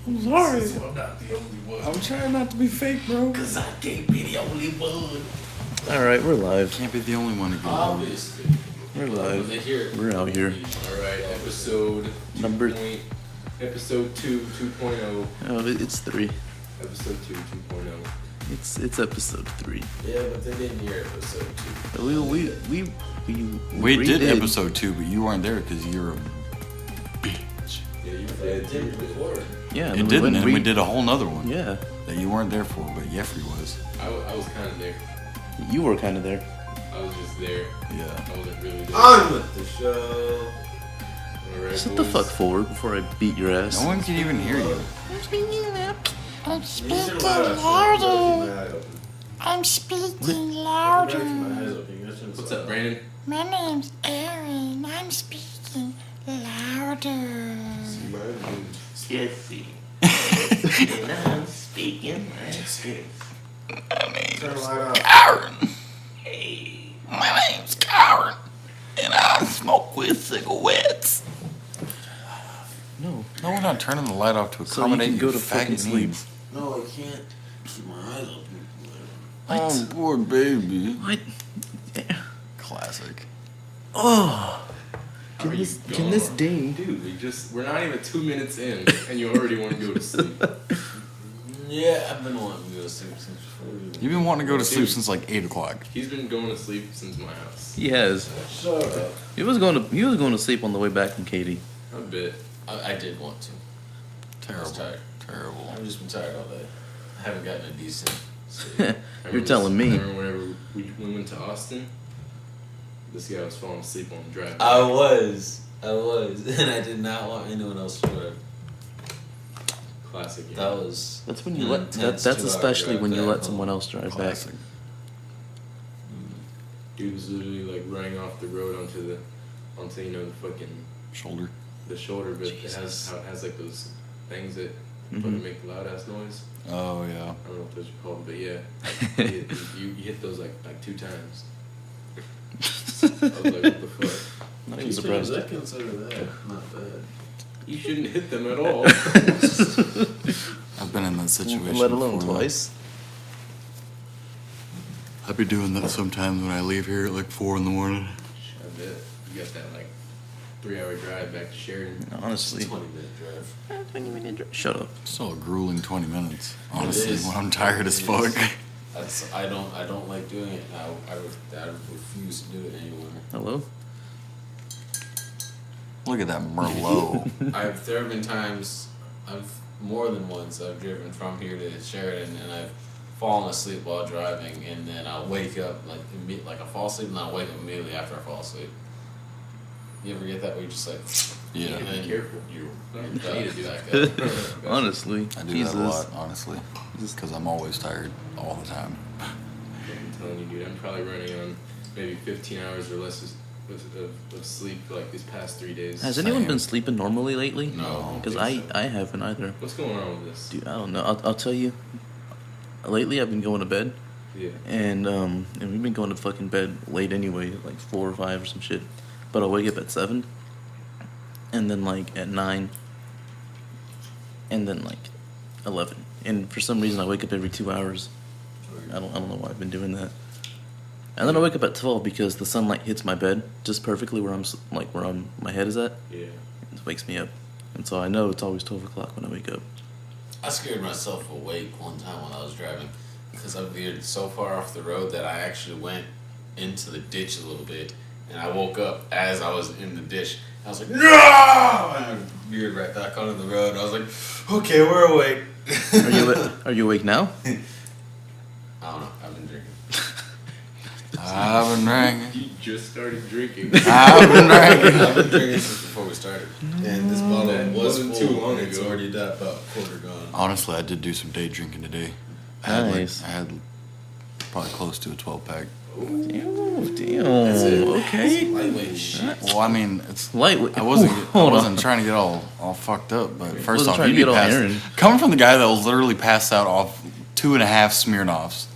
I'm sorry. I'm not the only one. I'm trying not to be fake, bro. Cause I can't be the only one. Alright, we're live. Can't be the only one to get Obviously. We're live. We're out here. Alright, episode Number... Episode 2, 2.0. Oh, it's 3. Episode 2, 2.0. It's episode 3. Yeah, but they didn't hear episode 2. We did episode 2, but you weren't there because you're a bitch. Yeah, you did before. Yeah, it didn't, and we did a whole nother one. Yeah. That you weren't there for, but Jeffrey was. I was kind of there. You were kind of there. I was just there. Yeah. I wasn't really there. On with the show. Alright, Shut the fuck forward before I beat your ass. No one can even hear you. I'm speaking louder. I'm speaking louder. What's up, Brandon? My name's Aaron. I'm speaking louder. Jesse. And I'm speaking like Turn the light off. Kieran. Hey, my name's Kieran. And I smoke with cigarettes. No. No, we're not turning the light off to So you accommodate can go your to fucking faggot sleep. needs. No, I can't keep my eyes open. Oh, poor baby. What? Classic. Oh. How are you Can this going? day... Dude, we're not even 2 minutes in, and you already want to go to sleep. Yeah, I've been wanting to go to sleep since before. You've been wanting to go to sleep Dude. since like 8 o'clock. He's been going to sleep since my house. He has. Shut up. He was going to sleep on the way back from Katie. A bit. I did want to. I was Terrible. tired. Terrible. I've just been tired all day. I haven't gotten a decent sleep. You're telling me. Remember whenever we went to Austin? This guy was falling asleep on the drive. I was. And I did not want anyone else to drive. Classic. You That know? was... That's when you let. intense That's 2 hour especially drive when you back let home. someone else drive Classic. back. Dude was literally like running off the road onto you know the fucking Shoulder. the shoulder, but Jesus. it has like those things that Mhm. fucking make loud ass noise. Oh, yeah. I don't know what those are called, but yeah, you hit those like 2 times. I was like, what the fuck? Not even surprised. I consider that not bad. You shouldn't hit them at all. I've been in that situation Let alone before, though. twice. I'd be doing that sometimes when I leave here at like 4 in the morning. I bet you got that like 3-hour drive back to Sheridan. Honestly. 20-minute drive. Shut up. Still a grueling 20 minutes, honestly, is. when I'm tired as It fuck. is. I don't like doing it. I refuse to do it anymore. Hello? Look at that Merlot. There have been times, more than once, I've driven from here to Sheridan and I've fallen asleep while driving, and then I'll wake up like I fall asleep and I'll wake up immediately after I fall asleep. You ever get that where you're just like, Yeah. and then Be careful. you You need to do that. Honestly. I do Jesus. that a lot, honestly, because I'm always tired all the time. I'm telling you, dude, I'm probably running on maybe 15 hours or less of sleep like these past 3 days. Has anyone Same. been sleeping normally lately? No. Because I haven't either. What's going on with this? Dude, I don't know. I'll tell you. Lately, I've been going to bed. Yeah. And we've been going to fucking bed late anyway, like 4 or 5 or some shit. But I'll wake up at 7, and then like at 9, and then like 11. And for some reason, I wake up every 2 hours. I don't know why I've been doing that. And then I wake up at 12 because the sunlight hits my bed just perfectly where my head is at. Yeah. It wakes me up, and so I know it's always 12 o'clock when I wake up. I scared myself awake one time when I was driving because I veered so far off the road that I actually went into the ditch a little bit, and I woke up as I was in the ditch. I was like, no! And I veered right back onto the road. I was like, okay, we're awake. Are you awake now? I don't know. I've been drinking. I've been drinking. You just started drinking. I've been drinking. I've been drinking since before we started. And this bottle That was wasn't full, too long and it's ago. already about a quarter gone. Honestly, I did do some day drinking today. I Nice. had probably close to a 12-pack. Damn. That's it. Okay. Lightweight shit. Well, I mean, it's Lightweight. I wasn't Ooh, hold on. trying to get all fucked up, but first Wasn't off, trying you'd to be get all passed. Aaron. Coming from the guy that was literally passed out off 2.5 Smirnoffs.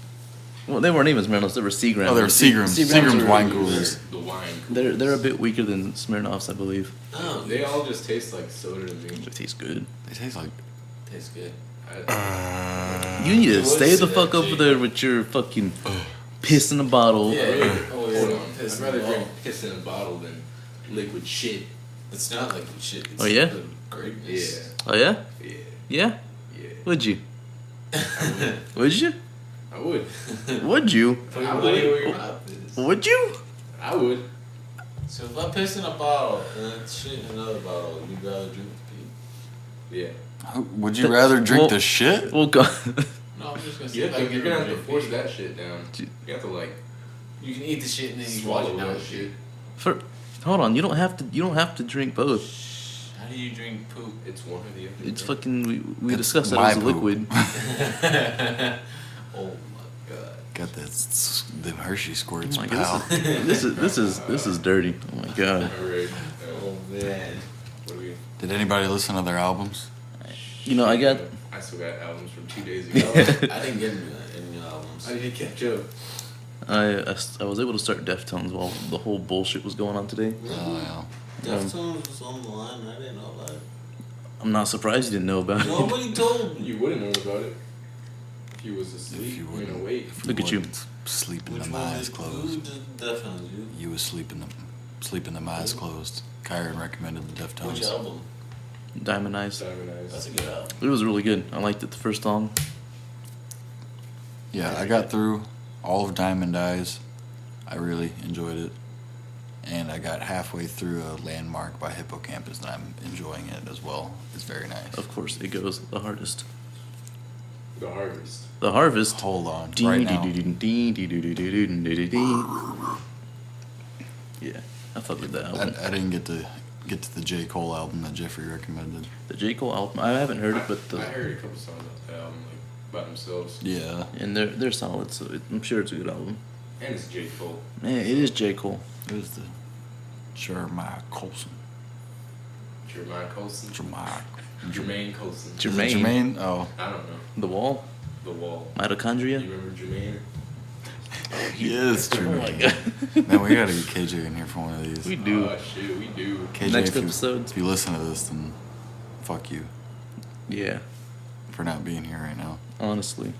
Well, they weren't even Smirnoffs. They were Seagrams. Oh, they were Seagrams. Seagrams wine coolers. The wine coolers. They're a bit weaker than Smirnoffs, I believe. Oh, They all just taste like soda to me. It tastes good. They taste like Tastes good. You need to would stay the say fuck that, over Jake. there with your fucking piss in a bottle. Yeah, Hold on. Piss I'd in rather the drink bottle. piss in a bottle than liquid shit. It's not like shit. It's Oh, yeah? the greatness. Oh yeah? Yeah. Yeah? Yeah. Would you? Would you? I would. Would you? Put your money where your mouth is. Would you? I would. So if I piss in a bottle and then shit in another bottle, you'd rather drink the pee? Yeah. Would you rather drink Well- the shit? Well, go. No, I'm just gonna say You're if I get gonna have to drink force pee, that shit down. You have to like You can eat the shit and then you wash swallow it down. that shit. Hold on, you don't have to. You don't have to drink both. How do you drink poop? It's one or the other. It's fucking. We It's discussed that my as a poop. liquid. Oh my god. Got that them Hershey squirts, Oh my pal. God, this is dirty. Oh my god. Alright. Oh man. What do we? Did anybody listen to their albums? You know, I got. I still got albums from 2 days ago. I didn't get any albums. I need to catch up. I was able to start Deftones while the whole bullshit was going on today. Oh yeah. Deftones was on the line. I didn't know about it. I'm not surprised you didn't know about it. Nobody told me. You wouldn't know about it if you was If asleep. you I mean, wouldn't, awake. if Look at you. wouldn't sleep in Which them one eyes is who closed. did Deftones? You? You was sleeping them eyes closed. Kieran recommended the Which Deftones. album? Diamond Eyes. Diamond That's Eyes. a good album. It was really good. I liked it the first song. Yeah, I got through all of Diamond Eyes. I really enjoyed it. And I got halfway through a Landmark by Hippocampus, and I'm enjoying it as well. It's very nice. Of course, it goes the hardest. The Harvest. The Harvest. Hold on, right now. Yeah, I fuck with that album. I didn't get to the J. Cole album that Jeffrey recommended. The J Cole album. I haven't heard it, but I heard a couple songs off the album, like by themselves. Yeah. and they're solid. So I'm sure it's a good album. And it's J. Cole. Man, it is J Cole. It was the Jeremiah Colson. Jermaine Colson. Jermaine. Jermaine Colson. Jermaine. Oh. I don't know. The Wall. The Wall. Mitochondria. You remember Jermaine? Yes, Oh my Jermaine. god. Man, we gotta get KJ in here for one of these. We do. Oh shit, we do. KJ, Next if you, episodes. if you listen to this, then fuck you Yeah, for not being here right now. honestly.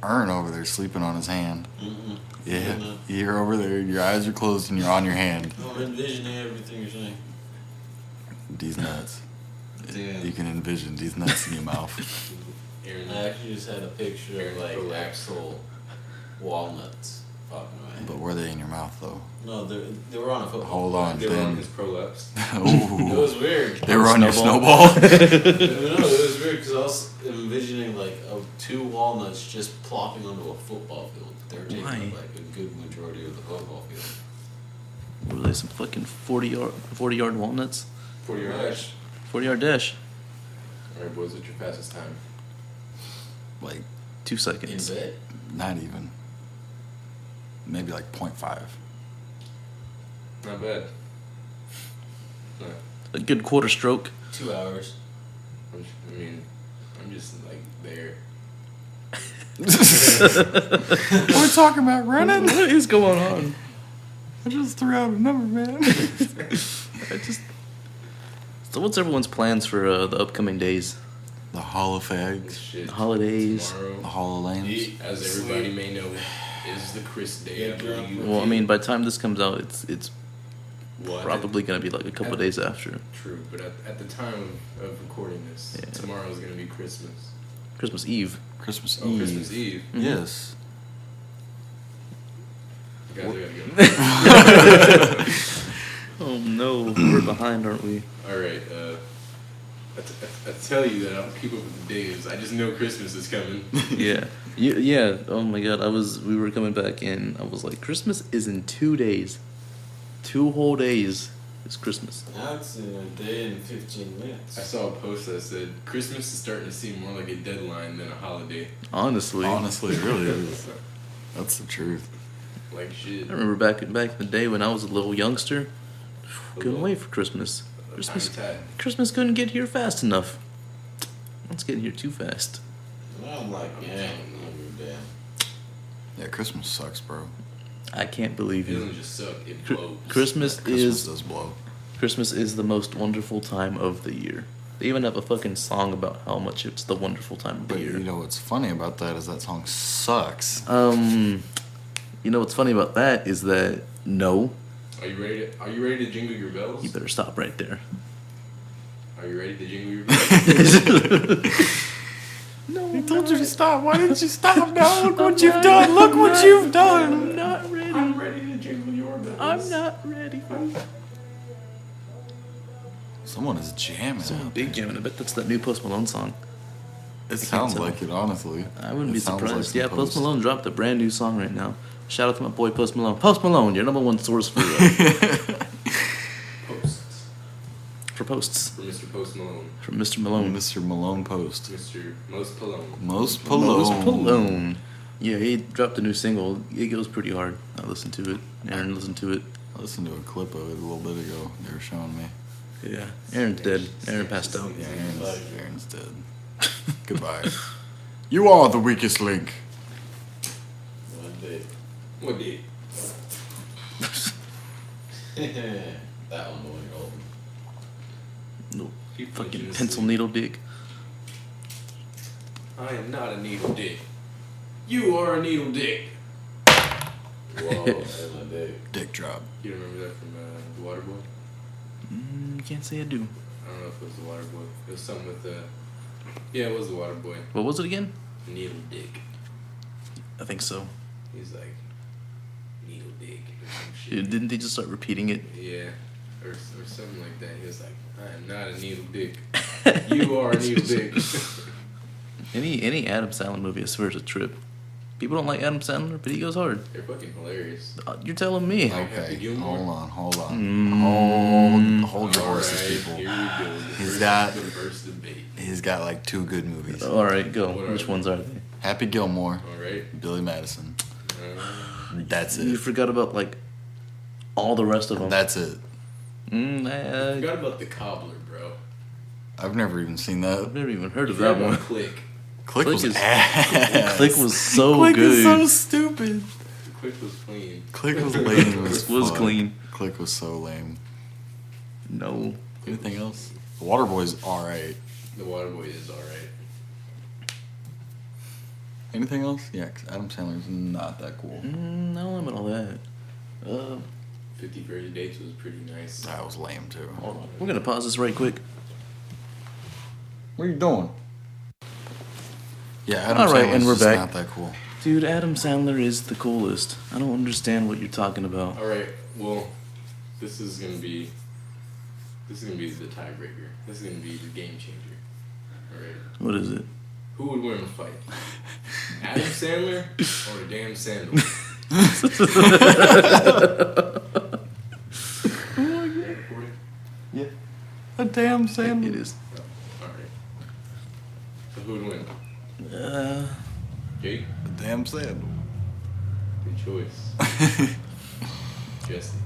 Ern over there sleeping on his hand. Mm-mm. Yeah, No. you're over there. Your eyes are closed and you're on your hand. I'm envisioning everything you're saying. These nuts. Damn. You can envision these nuts in your mouth. Aaron, I actually just had a picture of like Aaron, actual walnuts popping away. But were they in your mouth though? No, they were on a football. Hold on, they were on then. his prolapse. It Ooh. was weird. They were on your Snowball. snowball. No, it was weird because I was envisioning like two walnuts just plopping onto a football field. They were taking Why? up like a good majority of the football field. What were they? Some fucking 40-yard walnuts. 40 yard dash. 40-yard dash. Alright, boys, what's your fastest time? Like, 2 In seconds. bed? not even. Maybe like 0.5. Not bad. No, A good quarter stroke. 2 hours. I'm just like there. We're talking about running. What is going on? I just threw out a number, man. So what's everyone's plans for the upcoming days? The Hall of This Fags, shit. The holidays. the Tomorrow, Hall of Lames. as everybody may know, is the Chris Day. I believe. Well, I mean, by the time this comes out, it's Well, at probably gonna be like a couple at- days after the- true, but at the time of recording this, Yeah. tomorrow is gonna be Christmas. Christmas Eve. Christmas Oh, Eve. Christmas Eve. Yes. Guys, I gotta go. Oh no, we're behind, aren't we? All right. I tell you that I don't keep up with the days. I just know Christmas is coming. Yeah. Yeah. Oh my god, we were coming back in. I was like, Christmas is in 2 days. 2 whole days is Christmas. Now it's in a day and 15 minutes. I saw a post that said Christmas is starting to seem more like a deadline than a holiday. Honestly. Honestly, it really is. That's the truth. Like shit. I remember back in the day when I was a little youngster. Couldn't wait for Christmas. Christmas couldn't get here fast enough. It's getting here too fast. Now I'm like, yeah, I'm damn. Yeah, Christmas sucks, bro. I can't believe It you. doesn't just suck. It Cr- blows. Christmas Christmas is does blow. Christmas is the most wonderful time of the year. They even have a fucking song about how much it's the wonderful time of the But year. you know what's funny about that is that song sucks. You know what's funny about that is that no, Are you ready to jingle your bells? you better stop right there. Are you ready to jingle your bells? No, I told you to stop. Why didn't you stop now? Look what you've done. Look what you've done. I'm not ready. I'm ready to jingle your bells. I'm not ready. Someone is jamming. Some big jamming. I bet that's that new Post Malone song. It sounds tell. like it, honestly. I wouldn't It be sounds surprised. like Yeah, some Post Malone dropped a brand new song right now. Shout out to my boy Post Malone. Post Malone, your number one source for Posts. for posts For Mr. Post Malone. from Mr. Malone. Mr. Malone Post. Mr. Most Malone. Most Post Malone. Malone. Yeah, he dropped a new single. It goes pretty hard. I listened to it. Aaron listened to it. I listened to a clip of it a little bit ago. They were showing me. Yeah, Aaron's dead. Aaron passed out. Yeah, Aaron's dead. Goodbye. You are the weakest link. One day. What did? That one going old. No Keep fucking punching this pencil thing. needle dick. I am not a needle dick. You are a needle dick. Whoa, that's my day. Dick drop. You remember that from The Waterboy? Can't say I do. I don't know if it was The Waterboy. It was something with yeah, it was The Waterboy. What was it again? Needle dick. I think so. He's like, needle dick or some shit. Didn't they just start repeating it? Yeah, or something like that. He was like, I am not a needle dick. You are a needle dick. Any Adam Sandler movie, I swear, is a trip. People don't like Adam Sandler, but he goes hard. They're fucking hilarious. You're telling me. Happy Okay, Gilmore? hold on. Mm. Hold your horses, Alright, people. Here we go. The first debate. He's got like 2 good movies. All right, go. What are Which they? ones are they? Happy Gilmore, All right. Billy Madison. That's You it. forgot about like all the rest of them. That's it. I forgot about the cobbler, bro. I've never even seen that. I've never even heard of Forgot that about one. Click. Click Click was is- ass. Click was so Click good. is so stupid. Click was clean. Click was lame as Click was fuck. clean. Click was so lame. No. Anything else? The Waterboy's alright. The Waterboy is alright. Anything else? Yeah, 'cause Adam Sandler's not that cool. I don't know about all that. 50 First Dates was pretty nice. That was lame too. Hold on. We're gonna pause this right quick. What are you doing? Yeah, Adam All right, Sandler's and we're just back. not that cool. Dude, Adam Sandler is the coolest. I don't understand what you're talking about. Alright, well, this is gonna be the tiebreaker. This is gonna be the game changer. Alright. What is it? Who would win a fight? Adam Sandler or a damn sandal? Yeah. A damn Sandler. It is. Alright. So who would win? Jake? A damn Sandler. Good choice. Jesse.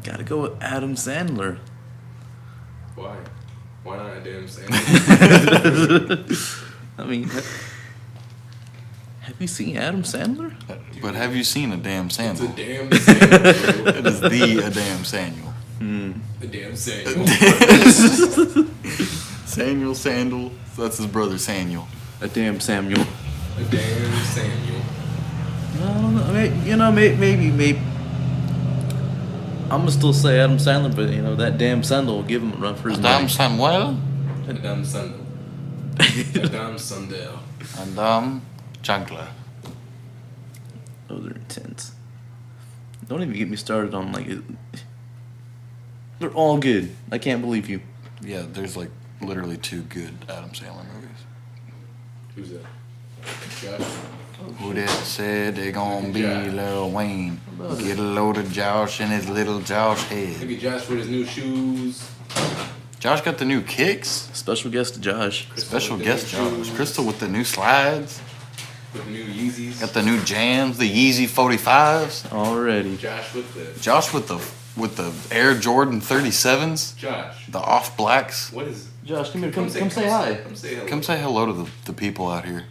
Gotta go with Adam Sandler. Why? Why not a damn sandal? I mean, have you seen Adam Sandler? But have you seen a damn It's a sandal? damn sandal. It is the a damn Samuel. A damn sandal. Samuel Sandal. That's his brother Samuel. A damn Samuel. A damn Samuel. I don't know. Maybe. I'm gonna still say Adam Sandler, but that damn Sandal will give him a run for his money. Samuel. A damn sandal. A damn sandal. And Chancla. Those are intense. Don't even get me started on it. They're all good. I can't believe you. Yeah, there's like literally 2 good Adam Sandler movies. Who's that? Josh? Who that said they gonna be Yeah. Lil Wayne? Get a load of Josh in his little Josh head. Look at Josh with his new shoes. Josh got the new kicks. Special guest Josh. Special with the guest new Josh. shoes, Crystal with the new slides. with the new Yeezys. Got the new jams, the Yeezy 45s. Already. Josh with the Josh with the Air Jordan 37s. Josh. The off blacks. What is? Josh, come here. Come say Come hi. say hello. Come say hello to the people out here.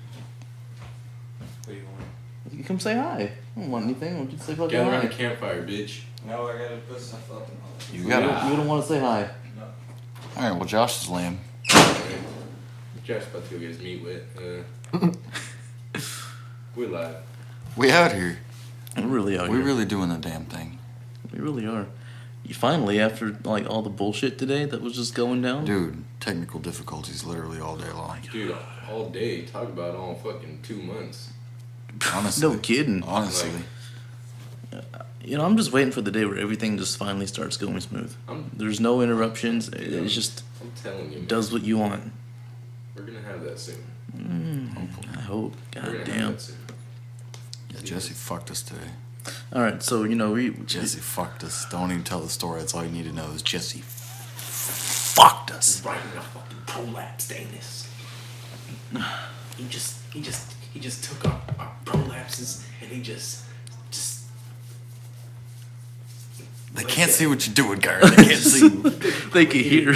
What do you want? Come say hi. I don't want anything. I want you to say fucking Gather around hi. the campfire, bitch. No, I gotta put stuff up and all that. You gotta. You don't want to say hi. All right. Well, Josh is lame. Josh's about to go get his meat wet. We're live. We out here. We really are. We here. really doing the damn thing, We really are. You finally, after like all the bullshit today that was just going down. dude. Technical difficulties literally all day long. Dude, all day. Talk about all fucking 2 months. Honestly. No kidding. Honestly. You know, I'm just waiting for the day where everything just finally starts going smooth. There's no interruptions. It just I'm telling you, man, does what you want. we're gonna have that soon. I hope. We're God gonna have damn. that soon. Yeah, Jesse fucked us today. All right, so you know we. Jesse fucked us. Don't even tell the story. That's all you need to know is Jesse fucked us. Writing a fucking prolapse, Danis. He just took our prolapses and he just. They can't see what you're doing, Kieran. They can't see you. They can hear.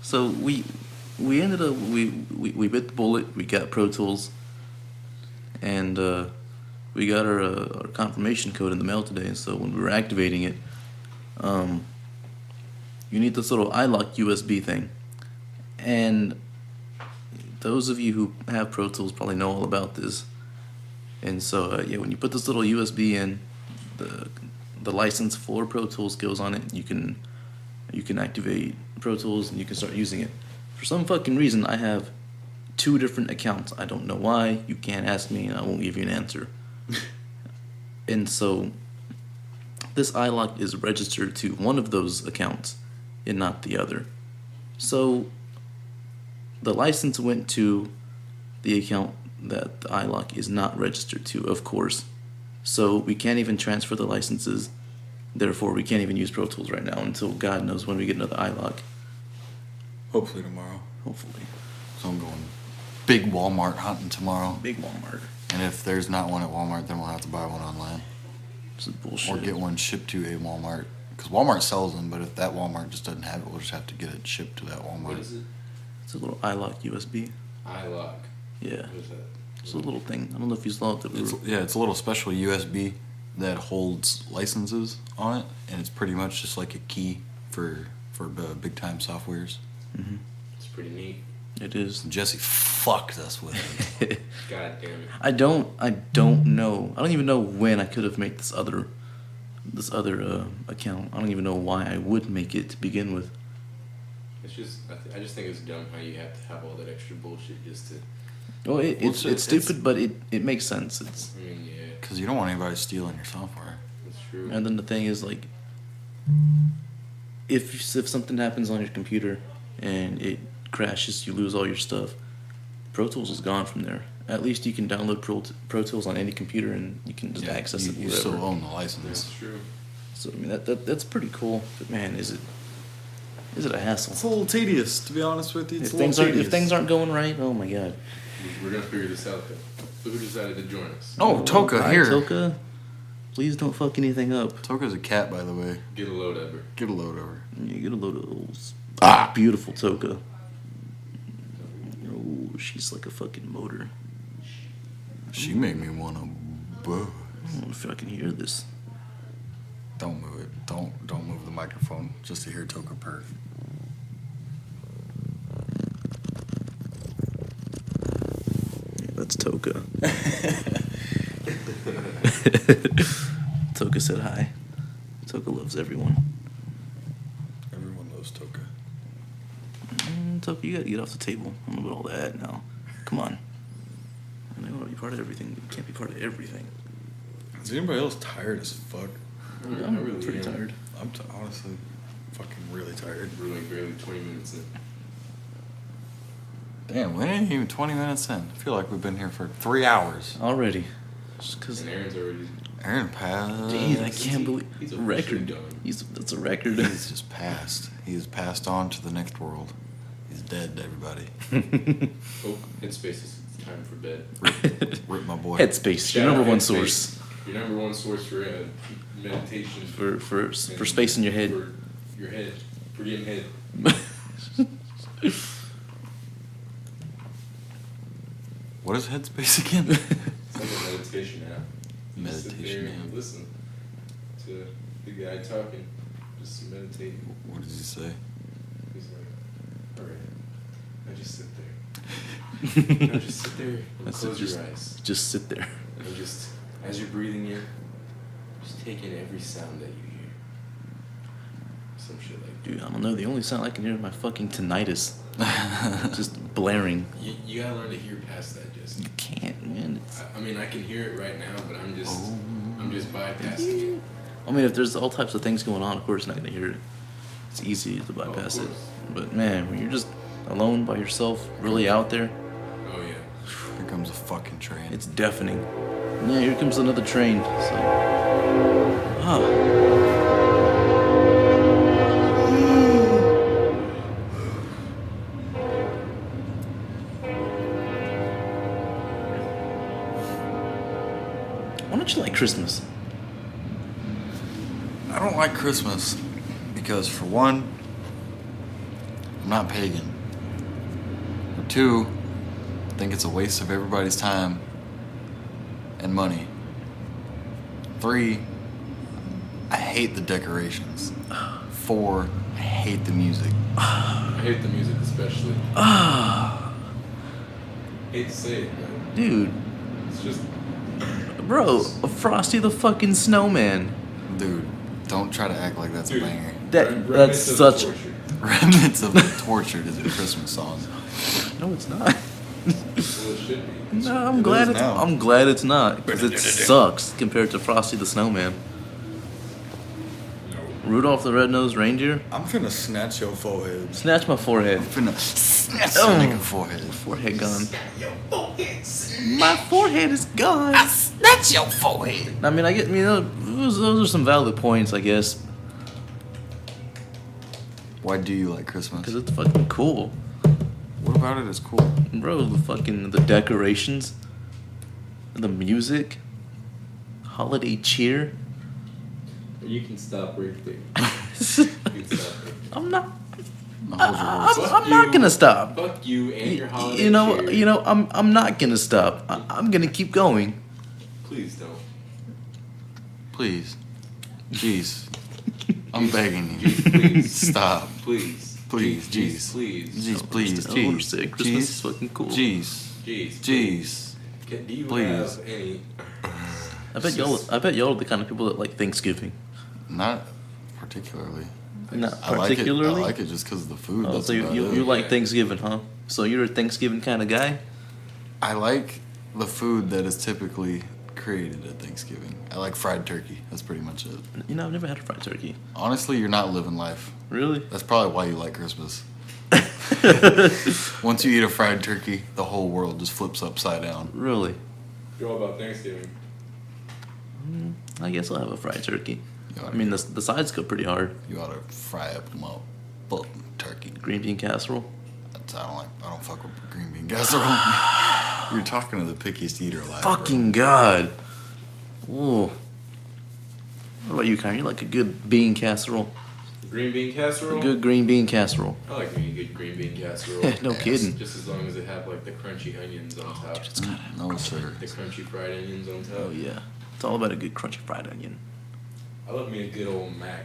So we ended up we bit the bullet. We got Pro Tools, and we got our confirmation code in the mail today. So when we were activating it, you need this little iLock USB thing, and those of you who have Pro Tools probably know all about this. And so yeah, when you put this little USB in, the license for Pro Tools goes on it. You can activate Pro Tools and you can start using it. For some fucking reason, I have 2 different accounts. I don't know why. You can't ask me and I won't give you an answer. And so this iLock is registered to one of those accounts and not the other. So the license went to the account that the iLock is not registered to, of course. So we can't even transfer the licenses. Therefore, we can't even use Pro Tools right now until God knows when we get another iLock. Hopefully tomorrow. Hopefully. So I'm going big Walmart hunting tomorrow. Big Walmart. And if there's not one at Walmart, then we'll have to buy one online. This is bullshit. Or get one shipped to a Walmart. Because Walmart sells them, but if that Walmart just doesn't have it, we'll just have to get it shipped to that Walmart. What is it? It's a little iLock USB. iLock. Yeah. What is that? It's a little thing. I don't know if you saw it. It's a little special USB that holds licenses on it, and it's pretty much just like a key for big time softwares. Mm-hmm. It's pretty neat. It is. Jesse fucked us with it. God damn it. I don't know. I don't even know when I could have made this other account. I don't even know why I would make it to begin with. It's just, I just think it's dumb how you have to have all that extra bullshit just to. Well, it's stupid, but it makes sense. It's. I mean, yeah, Because you don't want anybody stealing your software. that's true. And then the thing is, like, if something happens on your computer and it crashes, you lose all your stuff, Pro Tools is gone from there. At least you can download Pro Tools on any computer and you can just access it You wherever. still own the license. That's true. So I mean that's pretty cool. But man, is it a hassle? It's a little tedious, to be honest with you. If things aren't going right, oh my god. We're gonna figure this out, though. Look who decided to join us. Oh, Toka, Hi, here. Toka, please don't fuck anything up. Toka's a cat, by the way. Get a load of her. Get a load over. You get a load of those. Beautiful Toka. Oh, she's like a fucking motor. She made me want to buzz. I don't know if I can hear this. Don't move it. Don't move the microphone just to hear Toka purr. Yeah, that's Toka. Toka said hi. Toka loves everyone. Everyone loves Toka. Toka, you gotta get off the table. I don't know about all that now. Come on. I know you want to be part of everything, but you can't be part of everything. Is anybody else tired as fuck? I'm I really pretty am. tired. I'm honestly fucking really tired. We're like barely 20 minutes in. Damn, we ain't even 20 minutes in. I feel like we've been here for 3 hours. Already. Just because. And Aaron's already. Aaron passed. Jeez, I can't believe. He's record. officially done. That's a record. He's just passed. He has passed on to the next world. He's dead, everybody. Oh, Headspace is time for bed. Rip my boy. Headspace, Shout your number out one Headspace. source Your number one source for meditation. for space in your head. For your head. For getting head. What is Headspace again? It's like a meditation app. You just sit Meditation there and app. listen to the guy talking. Just meditate. What does he say? He's like, alright. Now just sit there. Now just sit there and That's close just- your eyes. Just sit there. And just, as you're breathing in, just take in every sound that you hear. Some shit like Dude, I don't know. The only sound I can hear is my fucking tinnitus. Just blaring. that. You gotta learn to hear past that, just. You can't, man. It's, I mean, I can hear it right now, but I'm just bypassing it. I mean, if there's all types of things going on, of course, you're not gonna hear it. It's easy to bypass it. course. But man, when you're just alone by yourself, really out there, Oh yeah. Here comes a fucking train. it's deafening. Yeah, here comes another train. So, why don't you like Christmas? I don't like Christmas because, for one, I'm not pagan. For two, I think it's a waste of everybody's time and money. 3, I hate the decorations. 4, I hate the music. I hate the music especially. Hate to say it, man. Dude, It's just bro, Frosty the fucking Snowman. Dude, don't try to act like that's Dude. a banger. That's remnants of such. torture. Remnants of the Tortured is a Christmas song. No, it's not. Well, it should be. No, I'm It glad is it's. now. I'm glad it's not because it sucks compared to Frosty the Snowman. No. Rudolph the Red-Nosed Reindeer. I'm finna snatch your forehead. Snatch my forehead. I'm finna snatch Oh. your nigga forehead. Forehead gone. My forehead is gone. That's your forehead. I mean, I get. You know, those are some valid points, I guess, Why do you like Christmas? because it's fucking cool, What about it is cool? bro. The decorations, the music, holiday cheer. You can stop right there. You can stop right I'm not. Hold your horses. I'm not gonna stop. there. Fuck you and your holiday You know, cheer. I'm not gonna stop. I'm gonna keep going. Please don't. Please. Jeez. I'm begging you. Please. Stop. Please. Please, jeez. Please. Jeez, please, I wanna jeez. say Christmas is fucking cool. Jeez. Jeez. Jeez. Do you Please. have any? I bet y'all are the kind of people that like Thanksgiving. Not particularly. Not I like it. I particularly. like it just because of the food. Oh, That's so about you it. like Thanksgiving, huh? So you're a Thanksgiving kind of guy. I like the food that is typically created at Thanksgiving. I like fried turkey. That's pretty much it. You know, I've never had a fried turkey. Honestly, you're not living life. Really? That's probably why you like Christmas. Once you eat a fried turkey, the whole world just flips upside down. Really? You're all about Thanksgiving. I guess I'll have a fried turkey. You I oughta, mean, the sides go pretty hard. you ought to fry up them up. Fucking turkey. Green bean casserole. That's, I don't fuck with green bean casserole. You're talking to the pickiest eater alive. Fucking God. Ooh. What about you, Kieran? You like a good bean casserole? Green bean casserole. A good green bean casserole. I like me a good green bean casserole. No kidding. Just as long as it have like the crunchy onions on top. Dude, it's got it. No, sir. The crunchy fried onions on top. Oh, yeah. It's all about a good crunchy fried onion. I love me a good old mac.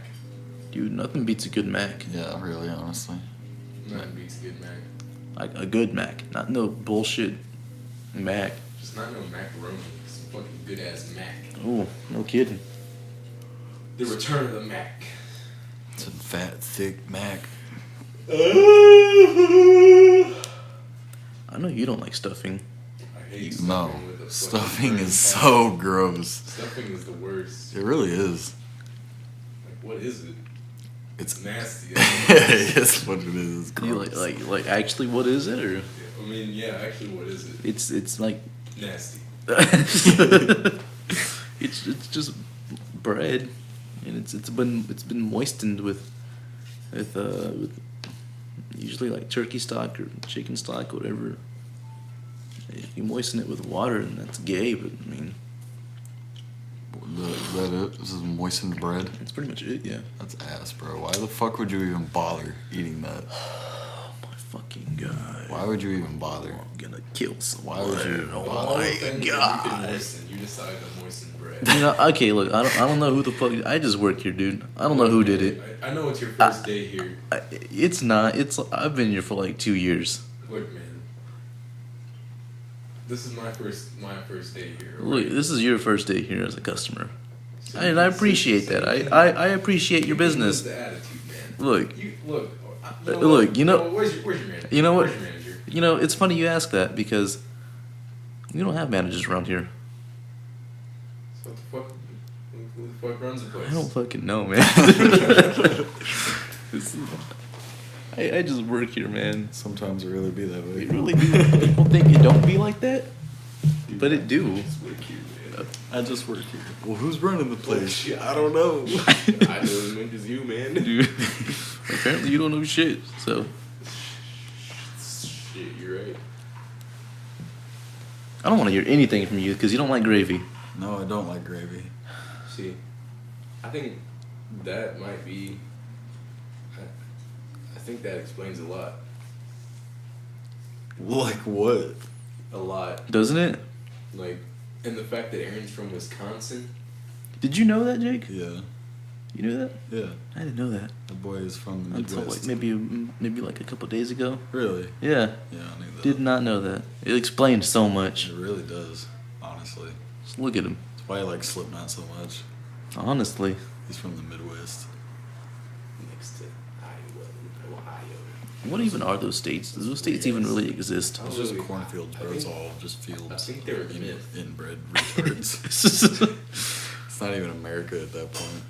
Dude, nothing beats a good mac. Yeah, really, honestly. Nothing beats a good mac. Like a good mac. Not no bullshit mac. Just not no macaroni. Some fucking good ass mac. Ooh, no kidding. The return of the mac. It's a fat, thick mac. I know you don't like stuffing. I hate No, stuffing with a fucking stuffing burning is passion. so gross. Stuffing is the worst. It really is. Like, what is it? It's Nasty. it's what it is. It's You gross. like actually what is it or I mean, yeah, actually, what is it? it's like Nasty. it's just bread and it's been moistened with usually like turkey stock or chicken stock, whatever. If you moisten it with water, then that's gay, but I mean Is that it? This is moistened bread? that's pretty much it, yeah. That's ass, bro. Why the fuck would you even bother eating that? Oh my fucking God. Why would you even bother? I'm gonna kill someone. Why would you even Oh bother? my Things that you God. can moisten. You decide to moisten bread. You know, okay, look, I don't know who the fuck. I just work here, dude. I don't know who did it. I know it's your first day here. It's not. I've been here for like 2 years. Look, man. This is my first day here. Look, this is your first day here as a customer, and I appreciate that. I appreciate your business. The attitude, man. Look, Look. You know. Where's your manager? You know what? Where's your manager? You know, it's funny you ask that because we don't have managers around here. So what the fuck? Who the fuck runs the place? I don't fucking know, man. I just work here, man. Sometimes it really be that way. It really do. People think it don't be like that, but it do. I just work here. Well, who's running the place? Shit. I don't know. I know as much as you, man. Dude, apparently you don't know shit. So Shit, you're right. I don't want to hear anything from you because you don't like gravy. No, I don't like gravy. See, I think that might be. I think that explains a lot. Like what? A lot. Doesn't it? Like, and the fact that Aaron's from Wisconsin. Did you know that, Jake? Yeah. You knew that? Yeah. I didn't know that The boy is from the until Midwest. like maybe like a couple days ago. Really? Yeah. Yeah, I knew that. Did not know that. It explains so much. It really does, honestly. Just look at him. That's why I like Slipknot so much. Honestly. He's from the Midwest. Next to Ohio. What even are those states? Do those states even really exist? It's just cornfields, bro. It's all just I fields. think they're a myth. Inbred retards. It's not even America at that point.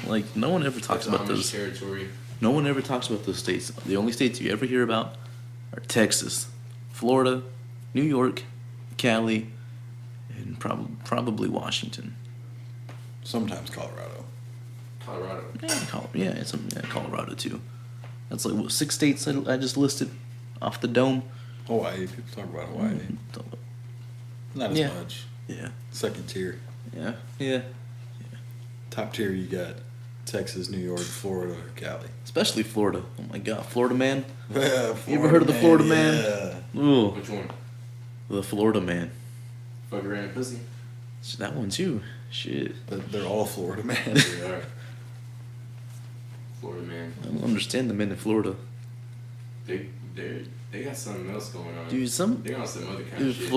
Like, no one ever talks That's about Amish those. territory. No one ever talks about those states. The only states you ever hear about are Texas, Florida, New York, Cali, and probably Washington. Sometimes Colorado. Colorado. Yeah, Colorado too. That's like what 6 states I just listed off the dome. Hawaii. People talk about Hawaii. Not as Yeah. much. Yeah, Second tier. yeah. Top tier, you got Texas, New York, Florida, Cali. Especially Florida. Oh my God, Florida man. Yeah, You ever heard of the Florida man? Yeah. Ooh, Which one? the Florida man. Fuck around and pussy. That one too. Shit. But they're all Florida man. They are. Florida man. I don't understand the men in Florida. They got something else going on. Dude, They're on some other kind dude, of shit.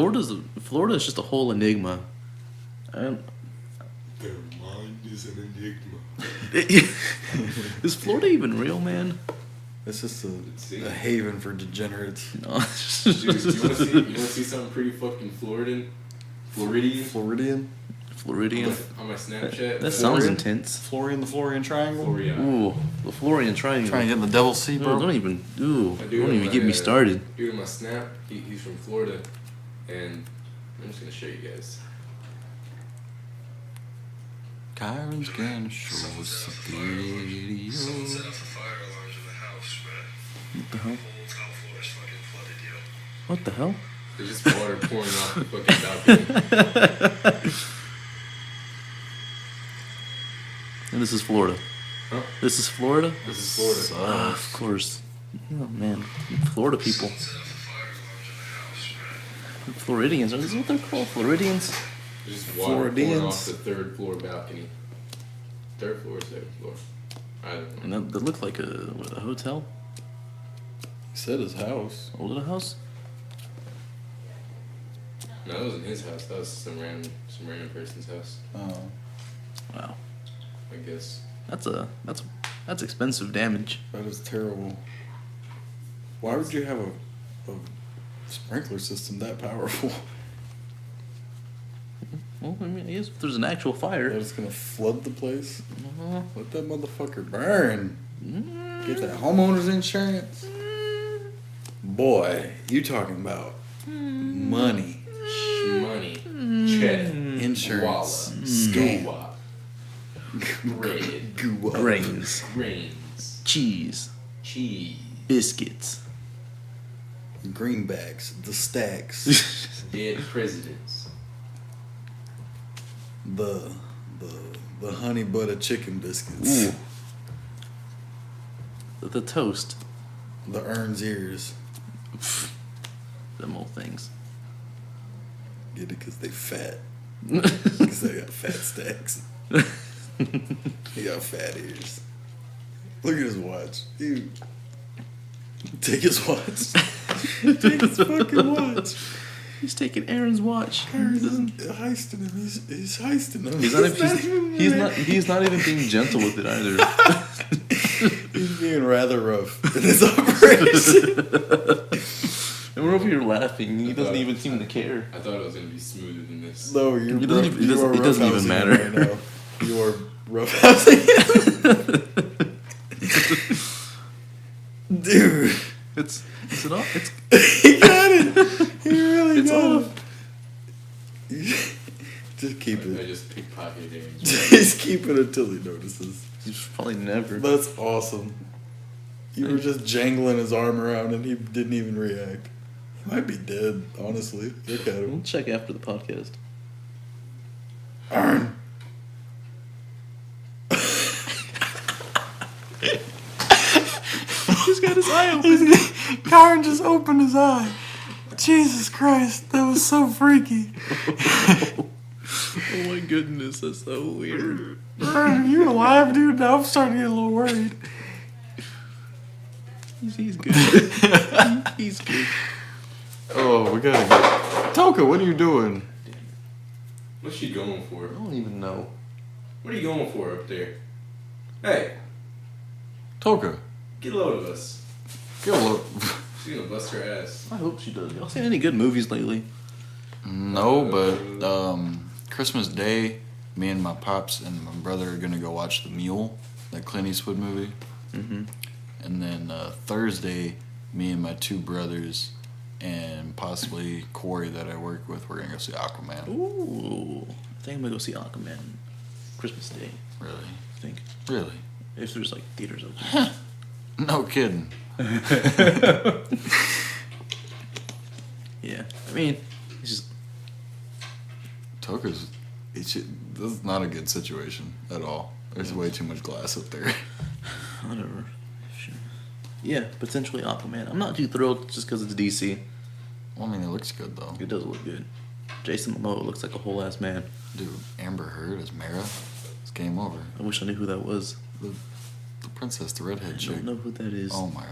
Florida's just a whole enigma. Their mind is an enigma. Is Florida even real, man? It's just See? a haven for degenerates. No. Dude, you wanna see something pretty fucking Floridian? Floridian? Floridian. On my Snapchat. That sounds Florian? intense. Florian, the Florian Triangle? Florian. Ooh, the Florian Triangle. Trying to get in the Devil's Sea, Ooh, bro. don't even Dude, get me started. Dude, on my Snap, he's from Florida, and I'm just gonna show you guys. Kieran's gonna show us a video. What the hell? What the hell? There's just water pouring off the fucking balcony. And this is Florida. Huh? This is Florida? This is Florida. Of course. Oh man, Florida people. Floridians. Is that what they're called? Floridians? There's just water pouring Floridians. off the third floor balcony. Third floor or second floor? I don't know. And that looked like a hotel? He said his house. Old little house? No, that wasn't his house. That was some random person's house. Oh. Wow. I guess. That's expensive damage. That is terrible. Why would you have a sprinkler system that powerful? Well, I mean, I guess if there's an actual fire. That it's gonna flood the place? Uh, Let that motherfucker burn. Get that homeowner's insurance. Boy, you talking about money, Money. Cheddar. insurance, Walla. scam, Goo-wop. Bread. Grains. Grains. Cheese. Cheese. Biscuits. greenbacks, the stacks, Dead presidents. the honey butter chicken biscuits, Ooh. The toast. the Ern's ears. Them old things. Get it because they fat. Because I got fat stacks. He got fat ears. Look at his watch. Dude. Take his watch. Take his fucking watch. He's taking Aaron's watch. Aaron's heisting him. He's heisting him. He's not even being gentle with it either. He's being rather rough in his operation. And we're over here laughing. He doesn't even seem to care. I thought it was gonna be smoother than this. No, It doesn't even matter. Right now. You are roughhousing him. Dude. Is it off? He got it. He really It's got off. it. Just keep I it. just pickpocketed Aaron. Just keep it until he notices. He's probably never. That's awesome. You were just jangling his arm around and he didn't even react. He might be dead, honestly. Look at We'll him. check after the podcast. Arn. He's got his eye open. Karen just opened his eye. Jesus Christ, that was so freaky. Oh my goodness, that's so weird. Are you alive, dude? Now I'm starting to get a little worried. He's good. He's good. Oh, we gotta get... Toka, what are you doing? What's she going for? I don't even know. What are you going for up there? Hey, Toka, get a load of us. get a look. She's gonna bust her ass. I hope she does. Y'all seen any good movies lately? No, but Christmas Day, me and my pops and my brother are gonna go watch The Mule, that Clint Eastwood movie. Mm-hmm. And then Thursday, me and my two brothers and possibly Corey that I work with, we're gonna go see Aquaman. Ooh. I think I'm gonna go see Aquaman Christmas Day, Really? I think. Really? If there's like theaters open. No kidding. Yeah. I mean, it's just Toka's, this is not a good situation at all. There's way too much glass up there. whatever. Sure. Yeah, potentially Aquaman. I'm not too thrilled just because it's DC. Well, I mean, it looks good though. It does look good. Jason Momoa looks like a whole ass man. Dude, Amber Heard as Mara, it's game over. I wish I knew who that was. The princess, the redhead I chick. don't know who that is. Oh my.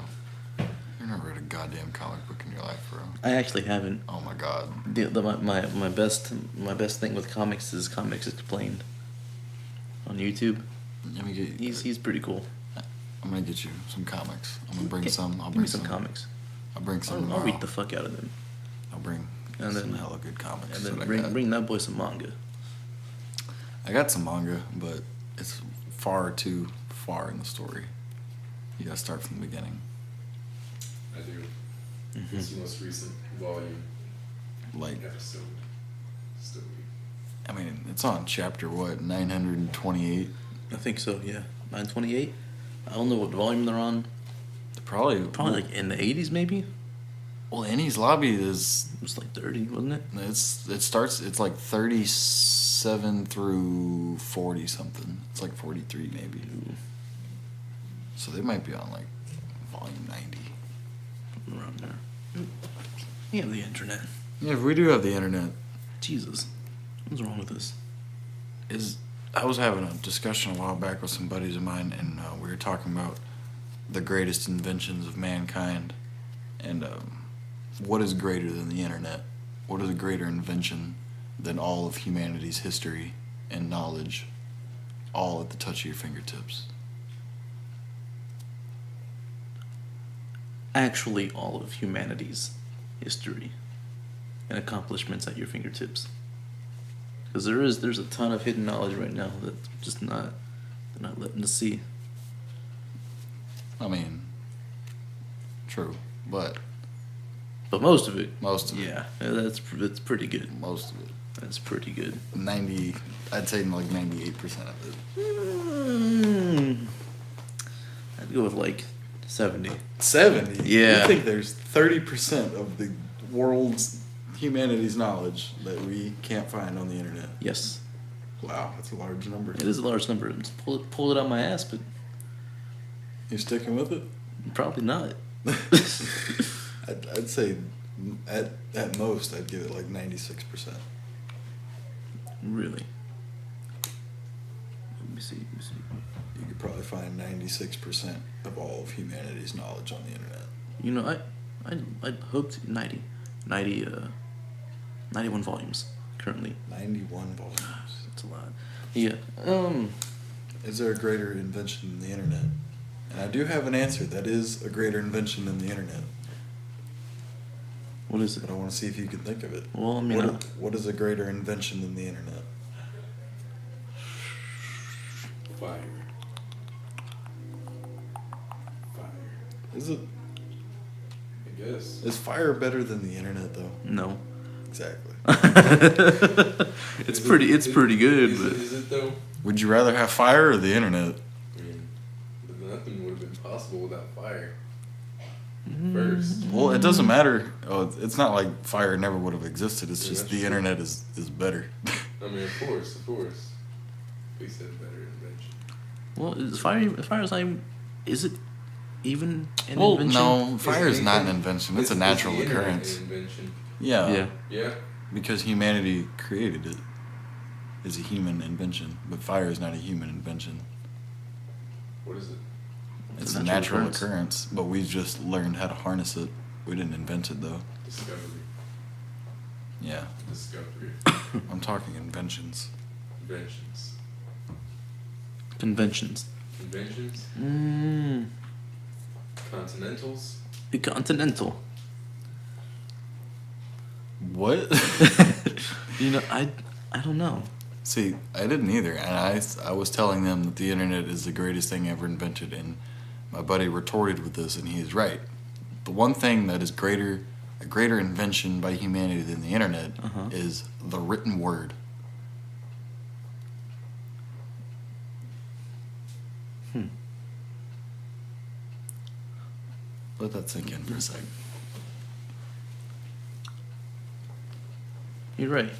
You've never read a goddamn comic book in your life, bro. I actually haven't. Oh my god. My best thing with comics is Comics Explained on YouTube. Let me get. He's pretty cool. I'm gonna get you some comics. I'm gonna bring Okay. some. I'll Give bring me some comics. I'll bring some. I'll read the fuck out of them. I'll bring And some then- hella good comics. And that then I bring got. bring that boy some manga. I got some manga, but it's far too far in the story. You gotta start from the beginning. I do. Mm-hmm. It's the most recent volume Like, episode story. I mean, it's on chapter what, 928. I think so. Yeah, 928. I don't know what volume they're on. Probably Like in the 80s, maybe. Well, Annie's Lobby is It was like 30, wasn't it? it's like 37 through 40 something. It's like 43 maybe. So they might be on like volume 90. Around there. You have the internet. Yeah, we do have the internet. Jesus, what's wrong with this? I was having a discussion a while back with some buddies of mine, and we were talking about the greatest inventions of mankind, and what is greater than the internet? What is a greater invention than all of humanity's history and knowledge, all at the touch of your fingertips? Actually, all of humanity's history and accomplishments at your fingertips. Because there's a ton of hidden knowledge right now that's just they're not letting us see. I mean, true, but most of it. most of it, Yeah, that's pretty good. most of it, That's pretty good. 90, I'd say like 98% of it. I'd go with like 70. 70? Yeah. You think there's 30% of the world's humanity's knowledge that we can't find on the internet? Yes, Wow, that's a large number. it is a large number. Just pull it out my ass, but You sticking with it? probably not. I'd say at most I'd give it like 96%. Really? Let me see. You could probably find 96% of all of humanity's knowledge on the internet. You know, I hoped 91 volumes currently. 91 volumes. That's a lot. Yeah. Is there a greater invention than the internet? And I do have an answer. That is a greater invention than the internet. What is it? But I want to see if you can think of it. Well, I mean, what is a greater invention than the internet? Fire. Is it? I guess. Is fire better than the internet, though? no. Exactly. It's pretty good, but Is it though? Would you rather have fire or the internet? I mean, nothing would have been possible without fire. First. Well, it doesn't matter. Oh, it's not like fire never would have existed. It's Yeah, just that's the true. internet is better. I mean, of course. We said better invention. well, fire's like, is it even an Well, invention? no, fire is not an anything- invention. It's a is natural the internet occurrence. an invention? Yeah. Yeah. Yeah. Because humanity created it. Is a human invention, but fire is not a human invention. What is it? It's a natural occurrence, but we just learned how to harness it. We didn't invent it, though. Discovery. Yeah. Discovery. I'm talking inventions. Inventions. Conventions. Inventions. Continentals. The Continental. What? You know, I don't know. See, I didn't either, and I was telling them that the internet is the greatest thing ever invented, and my buddy retorted with this, and he is right. The one thing that is a greater invention by humanity than the internet is the written word. Let that sink in for a second. You're right.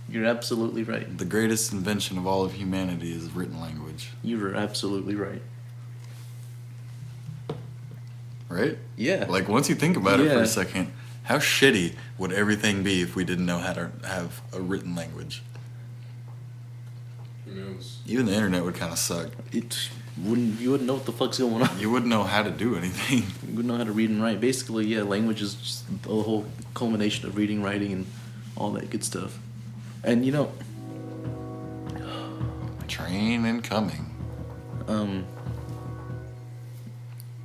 You're absolutely right. The greatest invention of all of humanity is written language, You were absolutely right. right? Yeah. Like, once you think about it for Yeah. a second, how shitty would everything be if we didn't know how to have a written language? Who knows? Even the internet would kind of suck. You wouldn't know what the fuck's going on. You wouldn't know how to do anything. You wouldn't know how to read and write. Basically, yeah, language is just the whole culmination of reading, writing, and all that good stuff. And you know, Train incoming.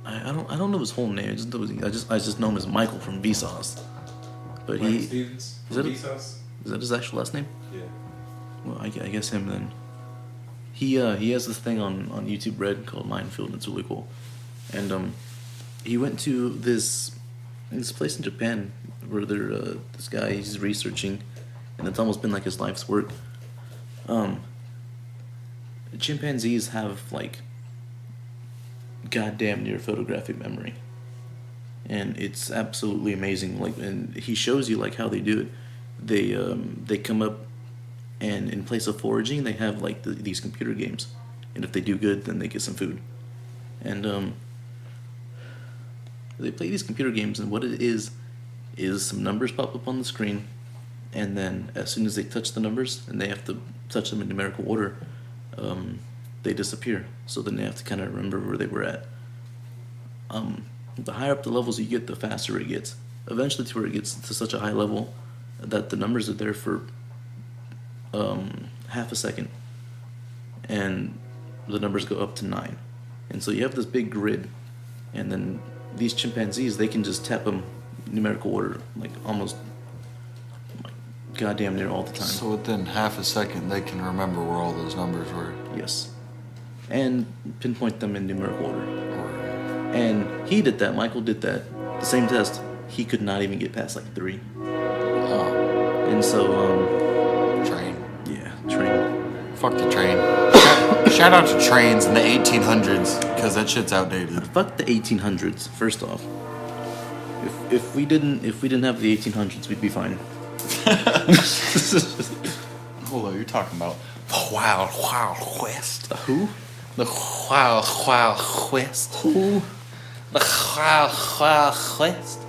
I don't know his whole name. I just know him as Michael from Vsauce. But Mike he Stevens. is that- Vsauce? is that his actual last name? Yeah. Well, I guess him then. He has this thing on YouTube Red called Minefield, and it's really cool. And he went to this place in Japan where this guy, he's researching, and it's almost been like his life's work. Chimpanzees have like goddamn near photographic memory, and it's absolutely amazing. Like, and he shows you like how they do it. They come up, and in place of foraging, they have like these computer games, and if they do good, then they get some food. And they play these computer games, and what it is some numbers pop up on the screen, and then as soon as they touch the numbers, and they have to touch them in numerical order, they disappear. So then they have to kind of remember where they were at. The higher up the levels you get, the faster it gets. Eventually, to where it gets to such a high level that the numbers are there for half a second, and the numbers go up to 9. And so you have this big grid, and then these chimpanzees, they can just tap them numerical order, like almost goddamn near all the time. So within half a second, they can remember where all those numbers were. Yes. And pinpoint them in numerical order. And he did that, Michael did that. The same test, he could not even get past like 3. Oh, And so, train. yeah, train. Fuck the train. Shout out to trains in the 1800s, because that shit's outdated. Fuck the 1800s, first off. If we didn't have the 1800s, we'd be fine. Hold on, you're talking about the Wild West. Who? The Wild West. Who? The Wild West.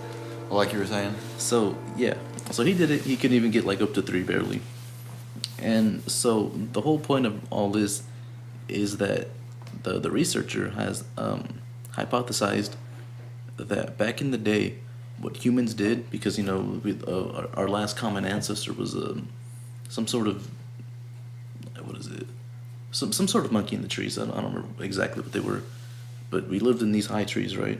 Like you were saying? So, yeah. So he did it. He couldn't even get like up to 3 barely. And so the whole point of all this is that the researcher has hypothesized that back in the day, what humans did, because our last common ancestor was some sort of, what is it? Some sort of monkey in the trees. I don't remember exactly what they were, but we lived in these high trees, right?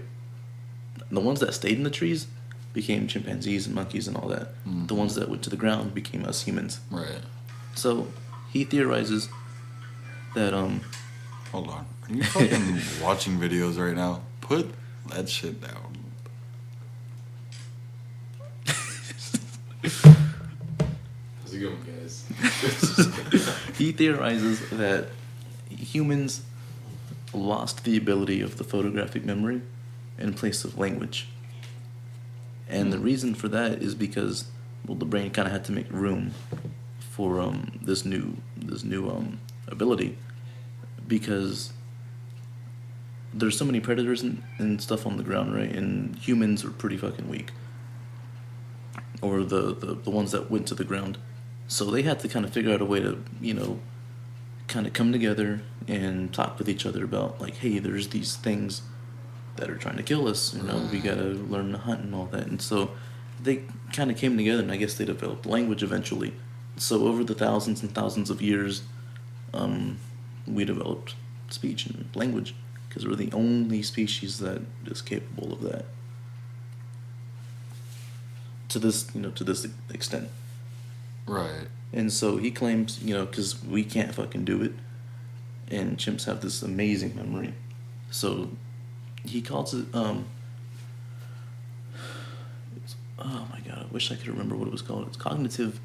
And the ones that stayed in the trees became chimpanzees and monkeys and all that. Mm-hmm. The ones that went to the ground became us humans. Right. So he theorizes that Hold on. Are you fucking watching videos right now? Put that shit down. How's it going, guys? he theorizes that humans lost the ability of the photographic memory in place of language. And the reason for that is because, well, the brain kind of had to make room for this new ability, because there's so many predators and stuff on the ground, right? And humans are pretty fucking weak, or the ones that went to the ground. So they had to kind of figure out a way to, kind of come together and talk with each other about, like, hey, there's these things that are trying to kill us, we gotta learn to hunt and all that. And so they kind of came together, and I guess they developed language eventually. So over the thousands and thousands of years, we developed speech and language, because we're the only species that is capable of that. To this extent. Right. And so he claims, because we can't fucking do it, and chimps have this amazing memory. So he calls it, oh my god, I wish I could remember what it was called. It's cognitive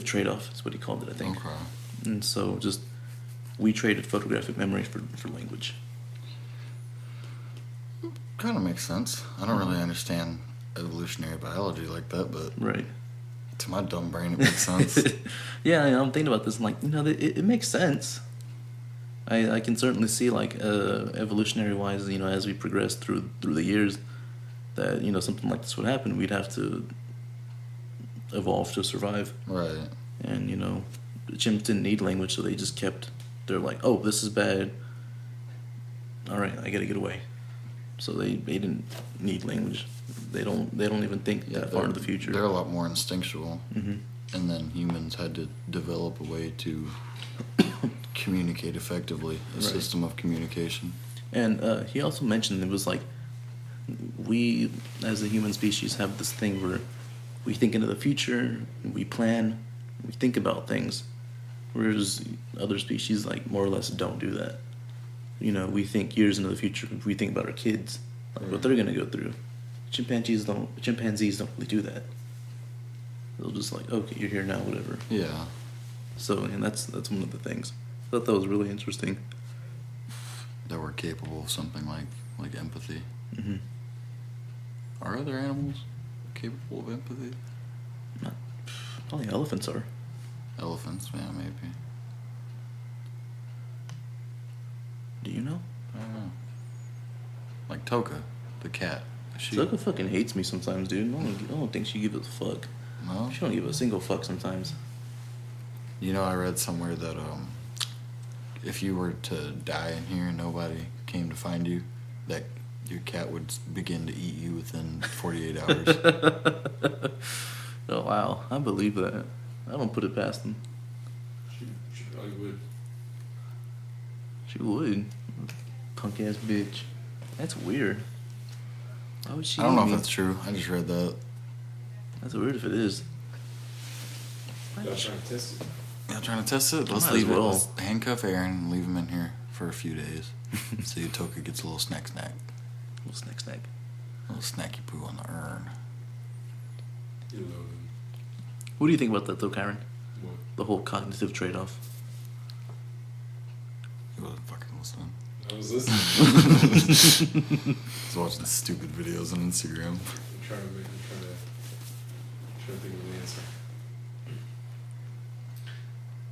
trade-off is what he called it, I think. Okay. And so we traded photographic memory for language. Kind of makes sense. I don't really understand evolutionary biology like that, but Right. to my dumb brain, it makes sense. Yeah, I'm thinking about this, and like, it makes sense. I can certainly see, like, evolutionary wise, as we progress through the years, that something like this would happen. We'd have to evolve to survive. Right. And the chimps didn't need language, so they just kept. They're like, oh, this is bad. All right, I gotta get away. So they didn't need language. They don't even think that far into the future. They're a lot more instinctual. Mm-hmm. And then humans had to develop a way to communicate effectively, a system of communication. And he also mentioned it was like, we as a human species have this thing where we think into the future, we plan, we think about things, whereas other species, like, more or less don't do that. We think years into the future. We think about our kids, like what they're gonna go through. Chimpanzees don't really do that. They'll just, like, okay, you're here now, whatever. Yeah. So, and that's one of the things. I thought that was really interesting. That we're capable of something like empathy. Mm-hmm. Are other animals capable of empathy? Probably elephants are. Elephants, yeah, maybe. Do you know? I don't know. Like Toka, the cat. She, Zucca fucking hates me sometimes, dude. I don't think she gives a fuck. no? She don't give a single fuck sometimes. I read somewhere that if you were to die in here and nobody came to find you, that your cat would begin to eat you within 48 hours. Oh, wow. I believe that. I don't put it past them. She probably would. She would. Punk ass bitch. That's weird. Why would she I don't know eat if me? that's true. I just read that. That's weird if it is. Y'all trying to test it? Y'all trying to test it? Let's Might as leave it. well. Let's handcuff Aaron and leave him in here for a few days. See if Toka gets a little snack. Little snack. A little snacky poo on the urn. You know, What do you think about that, though, Kieran? what? The whole cognitive trade-off. He wasn't fucking listening. I was listening. He was watching stupid videos on Instagram. I'm trying to think of an answer.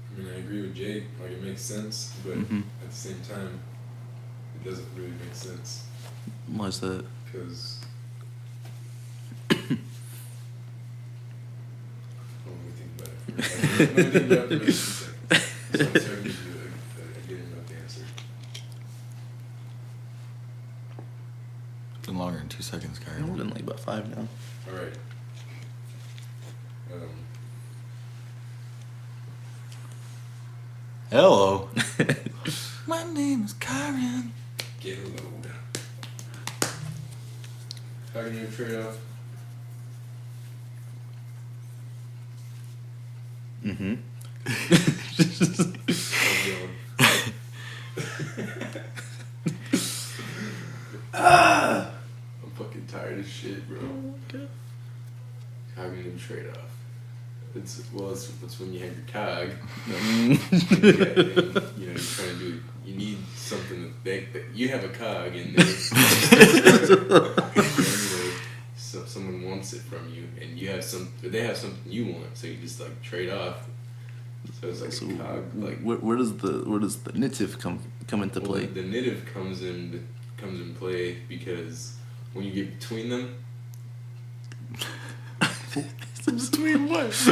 I mean, I agree with Jake. Like, it makes sense, but Mhm. at the same time, it doesn't really make sense Why is that? because when we think about it, interrupt you in 2 seconds. So I'm starting to give you a good enough answer. It's been longer than 2 seconds, Kyrie. It's been like about 5 now. All right. Hello. My name is Kieran. Get a load. Cognitive trade-off. Mm-hmm. I'm fucking tired of shit, bro. Okay. Cognitive trade-off. It's when you have your cog. You're trying to do. You need something that you have a cog, and so someone wants it from you, and you have they have something you want, so you just like trade off. So it's like So a cog. Like where does the native come into play? The native comes in play because when you get between them. Between what? Because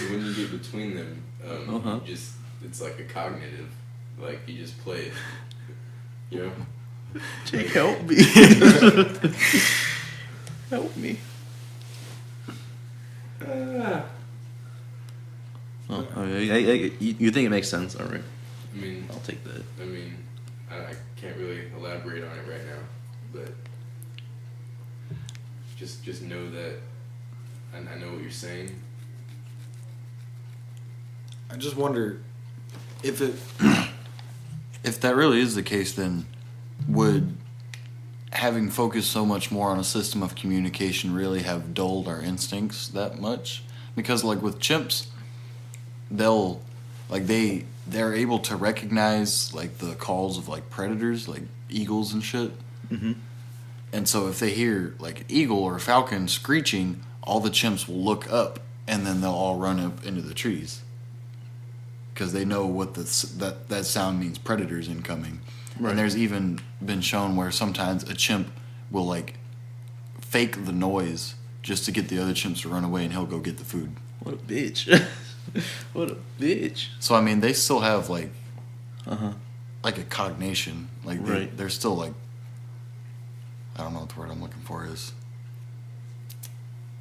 when you get between them, you it's like a cognitive, like you just play it, you know? Jake, help me. Help me. You think it makes sense, alright. I mean, I'll take that. I mean, I can't really elaborate on it right now, but just know that I know what you're saying. I just wonder if that really is the case, then would having focused so much more on a system of communication really have dulled our instincts that much? Because like with chimps, they're able to recognize like the calls of like predators, like eagles and shit. Mm-hmm. And so if they hear like an eagle or a falcon screeching, all the chimps will look up, and then they'll all run up into the trees because they know what that sound means. Predators incoming. Right. And there's even been shown where sometimes a chimp will like fake the noise just to get the other chimps to run away, and he'll go get the food. What a bitch. What a bitch. So I mean, they still have like like a cognition. Like they're still like, I don't know what the word I'm looking for is.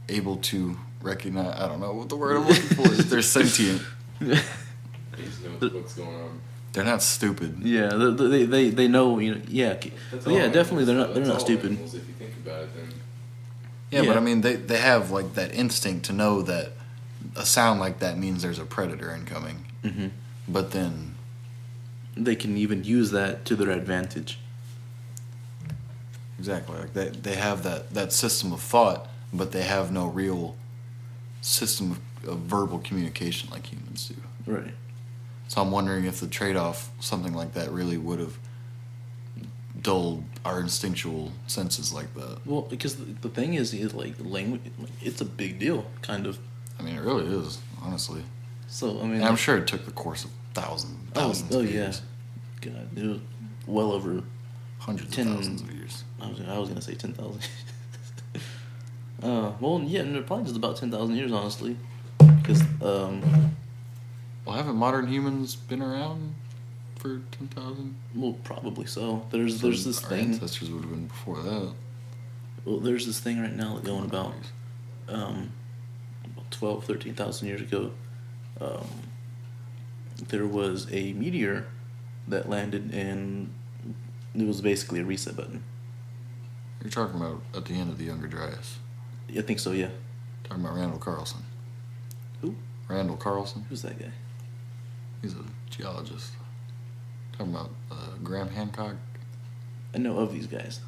Able to recognize. I don't know what the word I'm looking for is. They're sentient. They just know what's going on. They're not stupid. Yeah, they know. You know. Yeah. Yeah, definitely. They're not stupid. Animals, if you think about it, then. Yeah, but I mean, they have like that instinct to know that a sound like that means there's a predator incoming. Mm-hmm. But then they can even use that to their advantage. Exactly. Like they have that system of thought, but they have no real system of verbal communication like humans do. Right. So I'm wondering if the trade-off, something like that, really would have dulled our instinctual senses like that. Well, because the thing is like language, it's a big deal, kind of. I mean, it really is, honestly. So I mean, and I'm sure it took the course of thousands of years. God, it was well over hundreds of thousands of years. I was gonna say 10,000. Well, yeah, and probably just about 10,000 years, honestly, because well, haven't modern humans been around for 10,000? Well, probably so. There's this our thing. Ancestors would have been before that. Well, there's this thing right now going about 12, 13,000 years ago. There was a meteor that landed, and it was basically a reset button. You're talking about at the end of the Younger Dryas. I think so, yeah. Talking about Randall Carlson. Who? Randall Carlson. Who's that guy? He's a geologist. Talking about Graham Hancock. I know of these guys.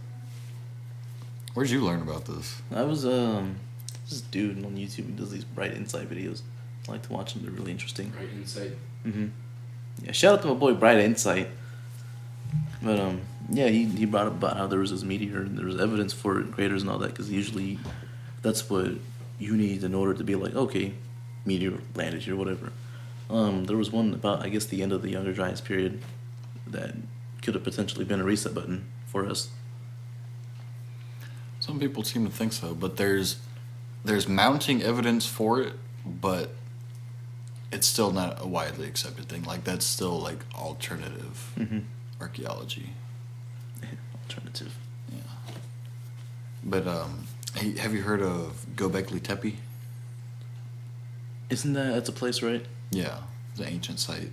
Where'd you learn about this? I was this dude on YouTube who does these Bright Insight videos. I like to watch them. They're really interesting. Bright Insight. Mm-hmm. Yeah, shout out to my boy Bright Insight. But yeah, he brought up about how there was this meteor and there was evidence for it, craters and all that, because usually that's what you need in order to be like, okay, meteor landed here, whatever. There was one about, I guess, the end of the Younger Dryas period that could have potentially been a reset button for us. Some people seem to think so, but there's mounting evidence for it, but it's still not a widely accepted thing. Like, that's still, like, alternative archaeology. Alternative. Yeah. But, have you heard of Göbekli Tepe? Isn't that's a place, right? Yeah, it's an ancient site.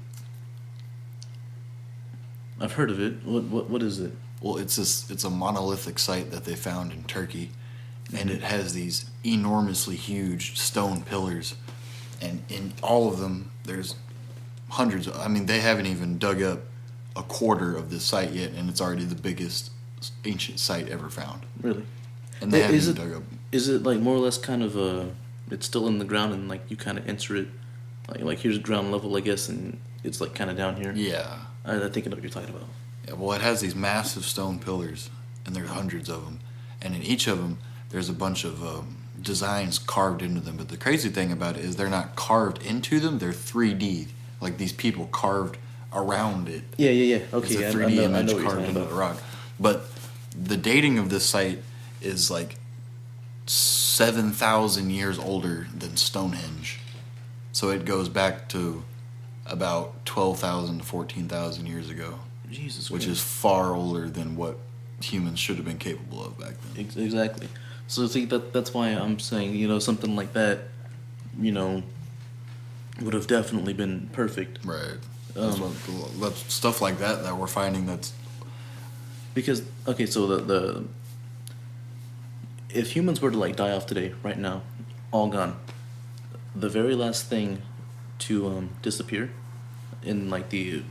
I've heard of it. What is it? Well, it's a monolithic site that they found in Turkey, and it has these enormously huge stone pillars, and in all of them there's hundreds of, I mean, they haven't even dug up a quarter of this site yet, and it's already the biggest ancient site ever found. Really? And they haven't even dug up. Is it like more or less kind of it's still in the ground and like you kind of enter it, like here's ground level, I guess, and it's like kind of down here? Yeah. I think I know what you're talking about. Yeah, well, it has these massive stone pillars, and there's hundreds of them. And in each of them, there's a bunch of designs carved into them. But the crazy thing about it is they're not carved into them, they're 3D. Like, these people carved around it. Yeah. Okay, it's a 3D image carved into the rock. But the dating of this site is like 7,000 years older than Stonehenge. So it goes back to about 12,000 to 14,000 years ago. Jesus which Christ. is far older than what humans should have been capable of back then. Exactly. So see, that's why I'm saying, something like that, would have definitely been perfect. Right. That's stuff like that we're finding that's... Because, okay, so the if humans were to like die off today, right now, all gone, the very last thing to disappear in like the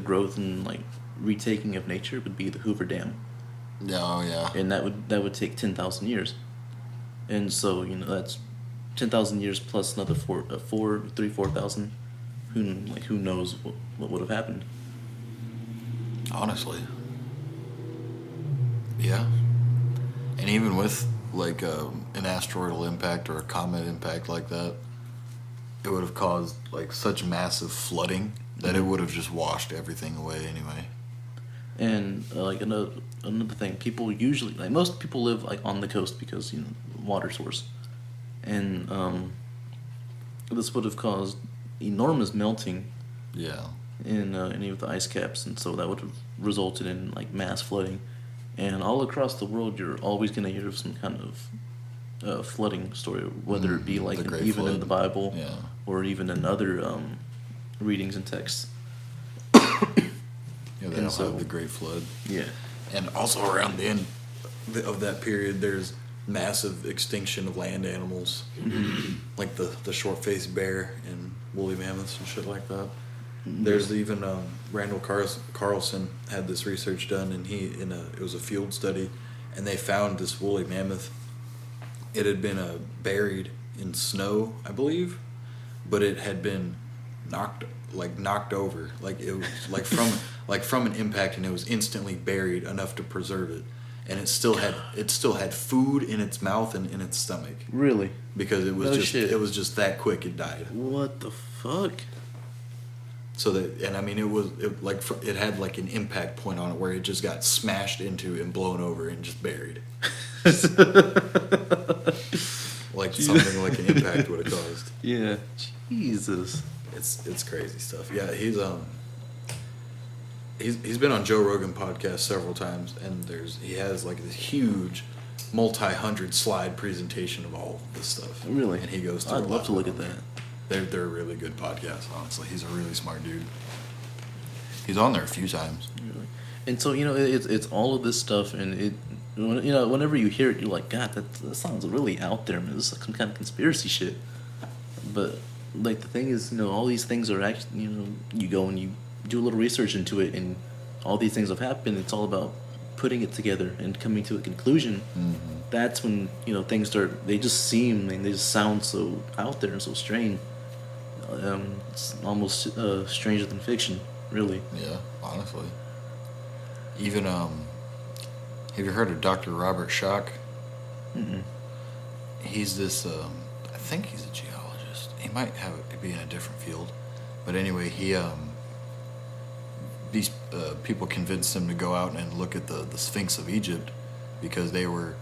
growth and like retaking of nature would be the Hoover Dam. Oh yeah. And that would take 10,000 years. And so, that's 10,000 years plus another 4,000. Who knows what would have happened? Honestly. Yeah. And even with like an asteroidal impact or a comet impact like that, it would have caused like such massive flooding that it would have just washed everything away anyway. And like another thing, people usually, like most people live like on the coast because water source, and this would have caused enormous melting. Yeah. In any of the ice caps, and so that would have resulted in like mass flooding, and all across the world you're always going to hear of some kind of flooding story, whether it be like even in the Bible, yeah, or even in other readings and texts. Yeah, they don't have the Great Flood. Yeah. And also around the end of that period, there's massive extinction of land animals, like the short-faced bear and woolly mammoths and shit like that. There's even Randall Carlson had this research done, and it was a field study, and they found this woolly mammoth. It had been buried in snow, I believe, but it had been knocked over, like it was from an impact, and it was instantly buried enough to preserve it, and it still had food in its mouth and in its stomach. Really? Because it was just that quick it died. What the fuck? So that, and I mean, it had like an impact point on it where it just got smashed into and blown over and just buried. Like something like an impact would have caused. Yeah. Jesus. It's crazy stuff. Yeah, he's been on Joe Rogan podcast several times, and he has like this huge multi-hundred slide presentation of all this stuff. Really? And he goes through. I'd love to look at that. They're a really good podcast, honestly. He's a really smart dude. He's on there a few times. Really. And so, it's all of this stuff, and whenever you hear it, you're like, God, that sounds really out there, man. This is like some kind of conspiracy shit. But like the thing is, all these things are actually, you go and you do a little research into it, and all these things have happened. It's all about putting it together and coming to a conclusion. Mm-hmm. That's when things start. They just seem and they just sound so out there and so strange. It's almost stranger than fiction, really. Yeah, honestly. Even have you heard of Dr. Robert Schoch? Mm-mm. He's this. I think he's a geologist. He might be in a different field, but anyway, these people convinced him to go out and look at the Sphinx of Egypt because they were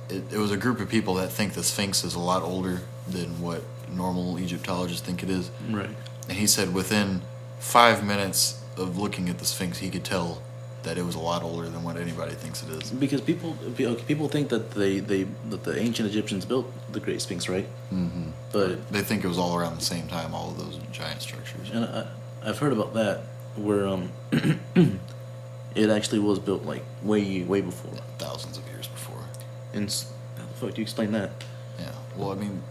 it was a group of people that think the Sphinx is a lot older than what normal Egyptologists think it is. Right. And he said within 5 minutes of looking at the Sphinx, he could tell that it was a lot older than what anybody thinks it is. Because people think that that the ancient Egyptians built the Great Sphinx, right? Mm-hmm. But They think it was all around the same time, all of those giant structures. and I've heard about that where it actually was built like way before. Thousands of years before. And how the fuck do you explain that? Yeah. Well, I mean,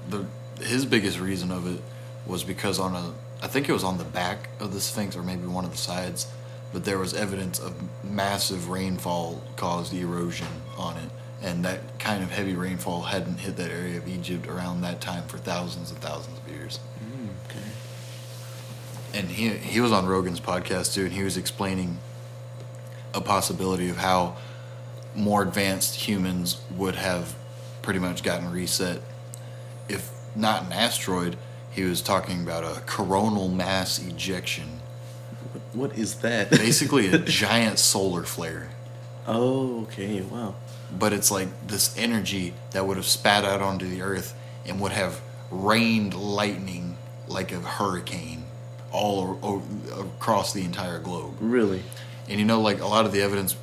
his biggest reason of it was because I think it was on the back of the Sphinx or maybe one of the sides, but there was evidence of massive rainfall caused erosion on it, and that kind of heavy rainfall hadn't hit that area of Egypt around that time for thousands and thousands of years. Okay. And he was on Rogan's podcast too, and he was explaining a possibility of how more advanced humans would have pretty much gotten reset if not an asteroid. He was talking about a coronal mass ejection. What is that? Basically a giant solar flare. Oh, okay, wow. But it's like this energy that would have spat out onto the earth and would have rained lightning like a hurricane all across the entire globe. Really? And you know, like a lot of the evidence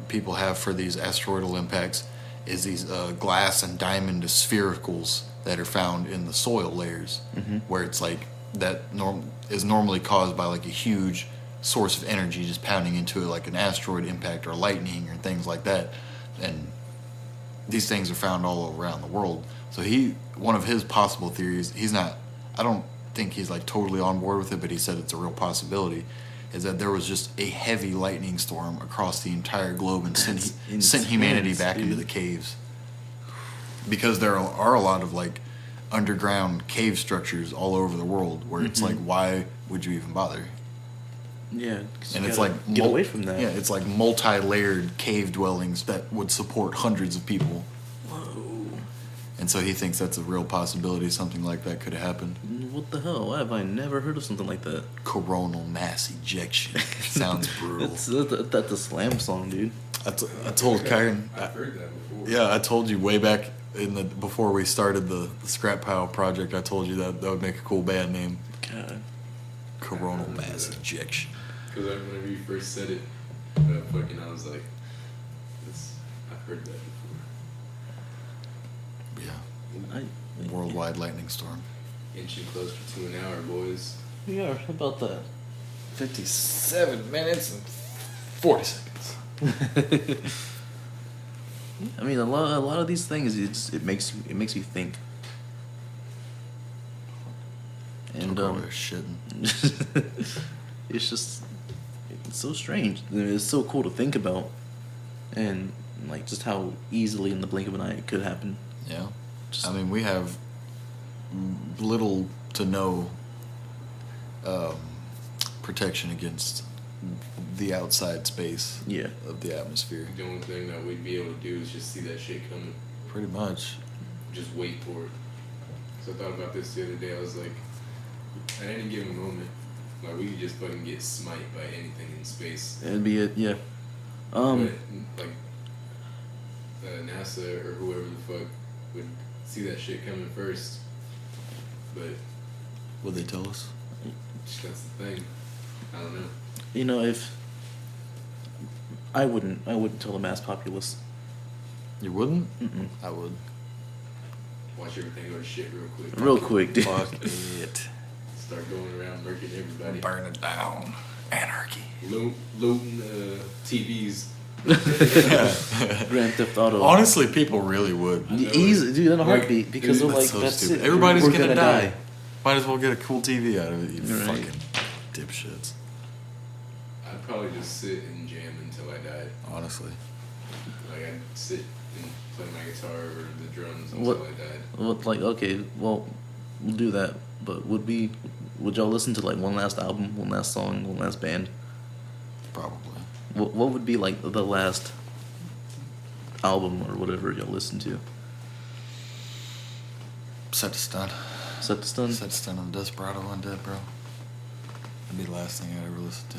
people have for these asteroidal impacts is these glass and diamond sphericals that are found in the soil layers, where it's like that is normally caused by like a huge source of energy just pounding into it, like an asteroid impact or lightning or things like that. And these things are found all around the world. So one of his possible theories, I don't think he's like totally on board with it, but he said it's a real possibility, is that there was just a heavy lightning storm across the entire globe and sent humanity back into the caves. Because there are a lot of like underground cave structures all over the world where it's like, why would you even bother? Yeah, And it's like get away from that. Yeah, it's like multi-layered cave dwellings that would support hundreds of people. Whoa. And so he thinks that's a real possibility. Something like that could have happened. What the hell? Why have I never heard of something like that? Coronal mass ejection. Sounds brutal. That's a Slam song, dude. I told Kieran. I've heard that before. Yeah, I told you way back before we started the Scrap Pile project. I told you that would make a cool band name. God. Coronal mass ejection. Because whenever you first said it, I was like, I've heard that before. Yeah. Worldwide lightning storm. Inching closer to an hour, boys. Yeah, how about that? 57 minutes and 40 seconds. I mean, a lot of these things, it makes you think. And shitting. it's so strange. It's so cool to think about, and like just how easily in the blink of an eye it could happen. Yeah. I mean, we have little to no protection against the outside space of the atmosphere. The only thing that we'd be able to do is just see that shit coming. Pretty much. Just wait for it. So I thought about this the other day. I was like, at any given moment, like we could just fucking get smite by anything in space. That'd be it, yeah. But, like, NASA or whoever the fuck would see that shit coming first. But Would they tell us? that's the thing. I don't know. You know, if I wouldn't tell the mass populace. You wouldn't? Mm-mm. I would. Watch everything go to shit real quick. Real quick, dude. Fuck it. Start going around murking everybody. Burn it down. Anarchy. Looting TVs. Grand Theft Auto. Honestly, people really would. Easy, dude, in a heartbeat, because they're That's like, so that's stupid. it. Everybody's We're gonna die. Might as well get a cool TV out of it, you Right. fucking dipshits. I'd probably just sit and jam until I died. Honestly. Like, I'd sit and play my guitar or the drums until What? I died. Well, like, okay, well, we'll do that, but would y'all listen to like one last album, one last song, one last band? Probably. What would be like the last album or whatever y'all listen to? Set to stun. Set to Stun? Set to stun on Desperado Undead, bro. That'd be the last thing I'd ever listen to.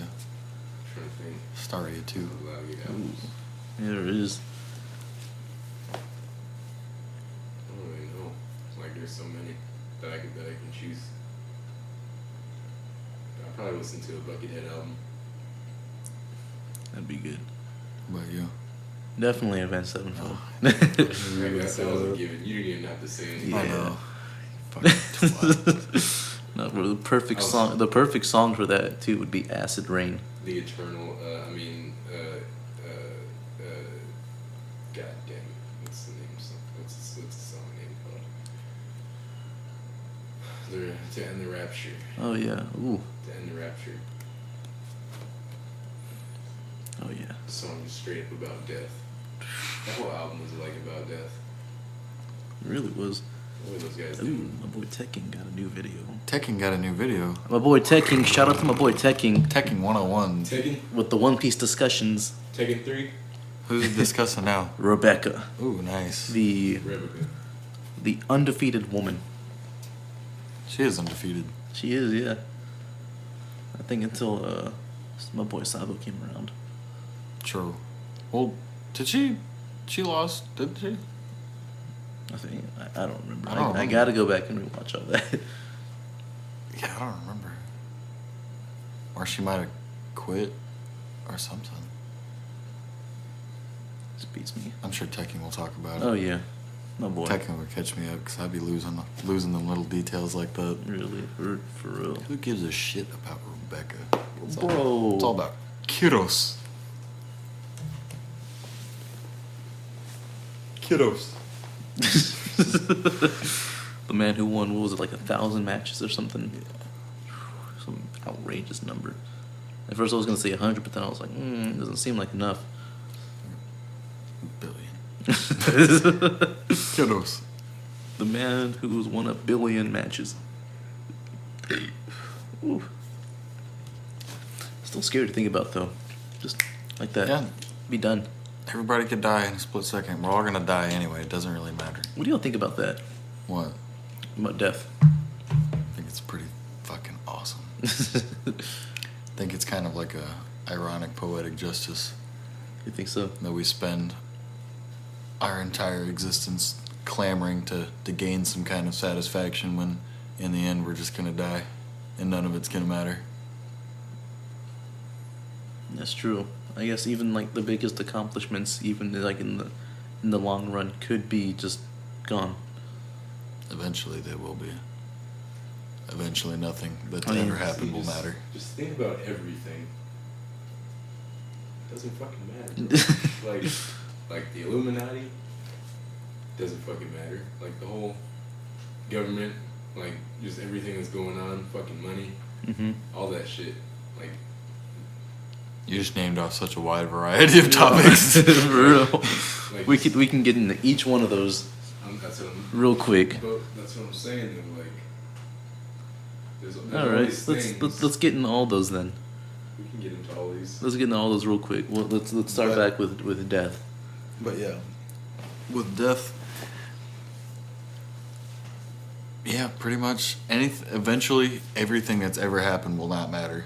Trying to think. Staria 2. A lot of good albums. Yeah, there is. there's so many that I can choose. I'll probably listen to a Buckethead album. That'd be good. What about you? Definitely Avenged Sevenfold. That was a given. You didn't even have to say anything. I know. Fucking twat. No, bro, the perfect I was- song. The perfect song for that too would be "Acid Rain." The Eternal. God damn it! What's the name? What's the song name called? To End the Rapture. Oh yeah. Ooh. To End the Rapture. Oh yeah. The song is straight up about death. That whole album was like about death. It really was. What were those guys Ooh, doing? my boy Tekken got a new video. Tekken got a new video. My boy Tekken. Shout out to my boy Tekken Tekken 101. Tekken? with the One Piece discussions. Tekken 3? Who's discussing now? Rebecca, Ooh, nice. the Rebecca. undefeated woman. She is undefeated. She is, yeah. I think until my boy Sabo came around. True. Well, did she? She lost, didn't she? I think I don't remember. I don't I remember. gotta go back and rewatch all that. Yeah, I don't remember. Or she might have quit or something. This beats me. I'm sure Tekken will talk about it. Oh yeah, my boy. Tekken would catch me up because I'd be losing them little details like that. Really, for real. Who gives a shit about Rebecca? Bro. It's all about kiddos. Kiddos. The man who won, what was it, like 1,000 matches or something? Some outrageous number. At first I was gonna say 100, but then I was like, it doesn't seem like enough. Billion. The Kiddos. man who's won 1 billion matches. Ooh. Still scary to think about though. Just like that. Yeah. Be done. Everybody could die in a split second. We're all gonna die anyway. It doesn't really matter. What do y'all think about that? What? About death? I think it's pretty fucking awesome. I think it's kind of like a ironic poetic justice You think so? that we spend our entire existence clamoring to gain some kind of satisfaction when in the end we're just gonna die and none of it's gonna matter. That's true. I guess even like the biggest accomplishments, even like in the long run, could be just gone. Eventually they will be. Eventually nothing that's I mean, ever happened will just, matter. Just think about everything. Doesn't fucking matter. bro. like the Illuminati doesn't fucking matter. Like the whole government, like just everything that's going on, fucking money, Mm-hmm. all that shit. Like You just named off such a wide variety of topics. For real. Like We can get into each one of those that's what I'm, real quick. but that's what I'm saying. Though, like there's All all right, these let's things. let's get into all those then. We can get into all these. Let's get into all those real quick. Well, let's start But- back with death. But yeah, with death, yeah, pretty much eventually, everything that's ever happened will not matter.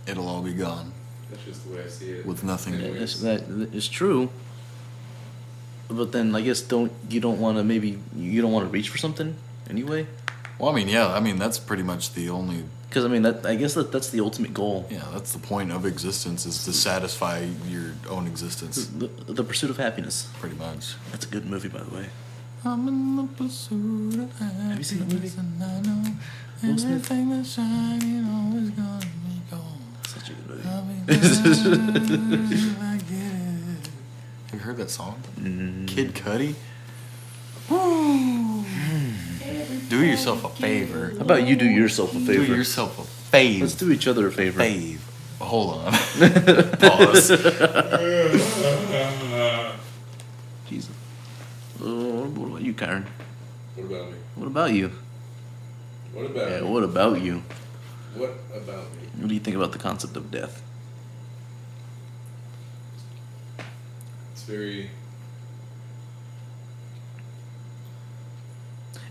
It'll all be gone That's just the way I see it. with nothing. Anyways. That is true. But then I guess you don't want to reach for something anyway. Well, I mean, yeah, I mean that's pretty much the only. Because I mean I guess that's the ultimate goal. Yeah, that's the point of existence is to satisfy your own existence, The pursuit of happiness. pretty much. That's a good movie, by the way. I'm in the pursuit of happiness. Have you seen that movie? And I know Will Smith? everything that's shining always gonna be gone. Such a good movie. I'll be there if I get it. Have you heard that song? Kid Cudi? Woo! Do yourself a favor. How about you do yourself a favor? Do yourself a fave. Let's do each other a favor. Fave. Hold on. Pause. Jesus. What about you, Kieran? What about me? What about you? What about Yeah, me? what about you? What about me? What do you think about the concept of death? It's very.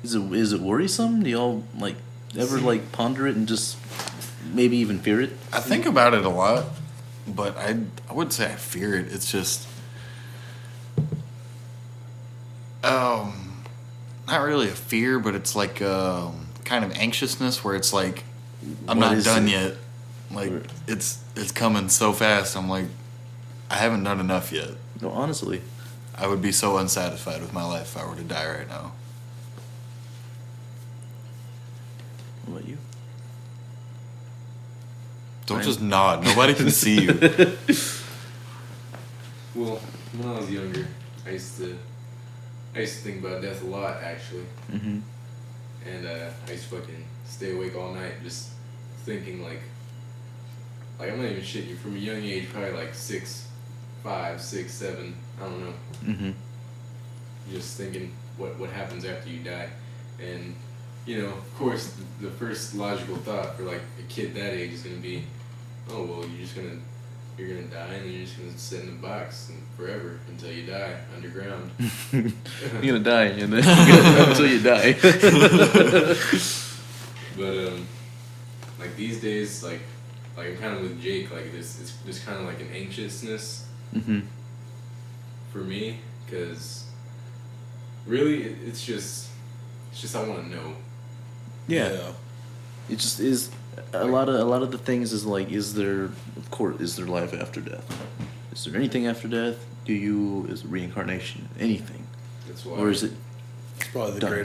Is it worrisome? Do y'all like ever like ponder it and just maybe even fear it? I think about it a lot, but I wouldn't say I fear it. It's just, not really a fear, but it's like kind of anxiousness where it's like I'm What not is done it? yet. Like it's coming so fast. I'm like, I haven't done enough yet. No, honestly. I would be so unsatisfied with my life if I were to die right now. What about you? Don't I'm- just nod. Nobody can see you. Well, when I was younger, I used to think about death a lot, actually. Mm-hmm. And I used to fucking stay awake all night just thinking, like I'm not even shitting you, from a young age, probably like 5, 6, 7, I don't know. Mm-hmm. Just thinking what happens after you die. And, you know, of course, the first logical thought for like a kid that age is going to be, oh, well, you're gonna die and then you're just gonna sit in a box and forever until you die underground. You're gonna die, and then you're gonna die until you die. But like these days, like I'm kind of with Jake. Like there's kind of like an anxiousness Mm-hmm. for me, because really it's just I want to know. Yeah. It just is a lot of the things is like, is there life after death? Is there anything after death? Is it reincarnation? Anything? That's why. Or is it It's probably the Done.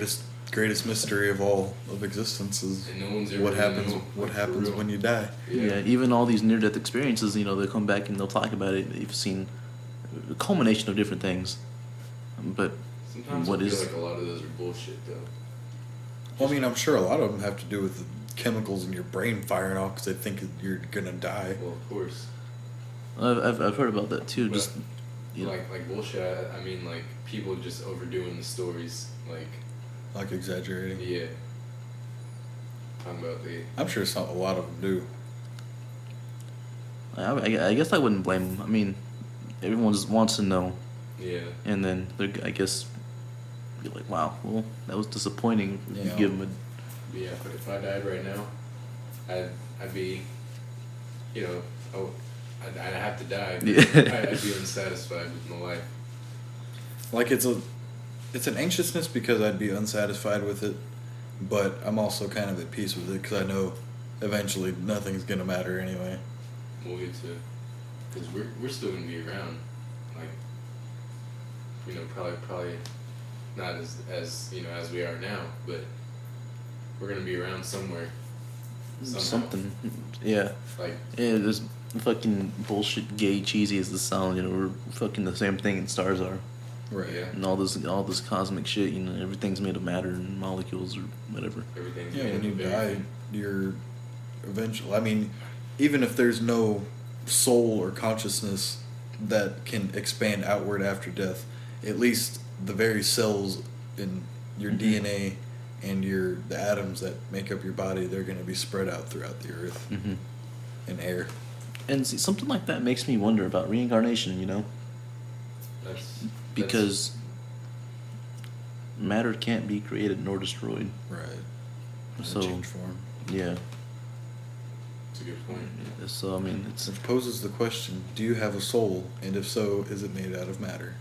greatest mystery of all of existence is And no one's ever what gonna happens know, what like, for happens real. when you die. yeah, even all these near death experiences, you know, they'll come back and they'll talk about it. You've seen a culmination of different things. But Sometimes what I feel is- like a lot of those are bullshit though. Well, I mean, I'm sure a lot of them have to do with the chemicals in your brain firing off because they think you're gonna die. Well, of course. I've heard about that too. But, Just you know, like bullshit. I mean, like people just overdoing the stories. Like exaggerating. Yeah. Talking about I'm sure a lot of them do. I guess I wouldn't blame them. I mean, everyone just wants to know, yeah. and then they're, I guess, be like, wow, well, that was disappointing. You Yeah. give them But yeah, but if I died right now, I'd be, you know, I'd have to die. But Yeah. I'd be unsatisfied with my life. Like it's an anxiousness because I'd be unsatisfied with it, but I'm also kind of at peace with it because I know eventually nothing's gonna matter anyway. We'll get to, because we're still gonna be around, like, you know, probably not as you know as we are now, but we're gonna be around somewhere. Somehow. something. Yeah. Like, Yeah, this fucking bullshit, gay, cheesy as the sound. You know, we're fucking the same thing, and stars are, Right. yeah, and all this cosmic shit. You know, everything's made of matter and molecules or whatever. everything's Yeah, made when you of die, everything. you're eventually. I mean, even if there's no soul or consciousness that can expand outward after death, at least the very cells in your Mhm. DNA and the atoms that make up your body, they're going to be spread out throughout the earth Mm-hmm. and air. And see, something like that makes me wonder about reincarnation. You know, That's because matter can't be created nor destroyed. Right. So change form. yeah. that's a good point. So I mean, it's It poses the question: do you have a soul? And if so, is it made out of matter?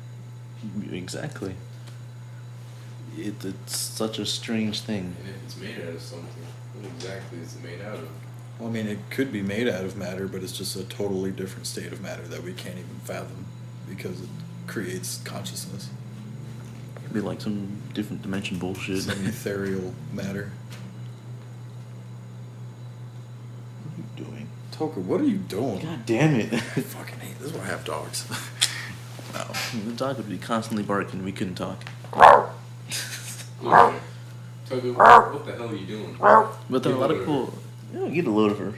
exactly. It's such a strange thing. And if it's made out of something, what exactly is it made out of? Well, I mean, it could be made out of matter, but it's just a totally different state of matter that we can't even fathom because it creates consciousness. It'd be like some different dimension bullshit. Some ethereal matter. What are you doing? Toka, what are you doing? God damn it! I fucking hate this. Is why I have dogs. No, the dog would be constantly barking. We couldn't talk. Toga, what the hell are you doing? But then a lot of people, get a load of her.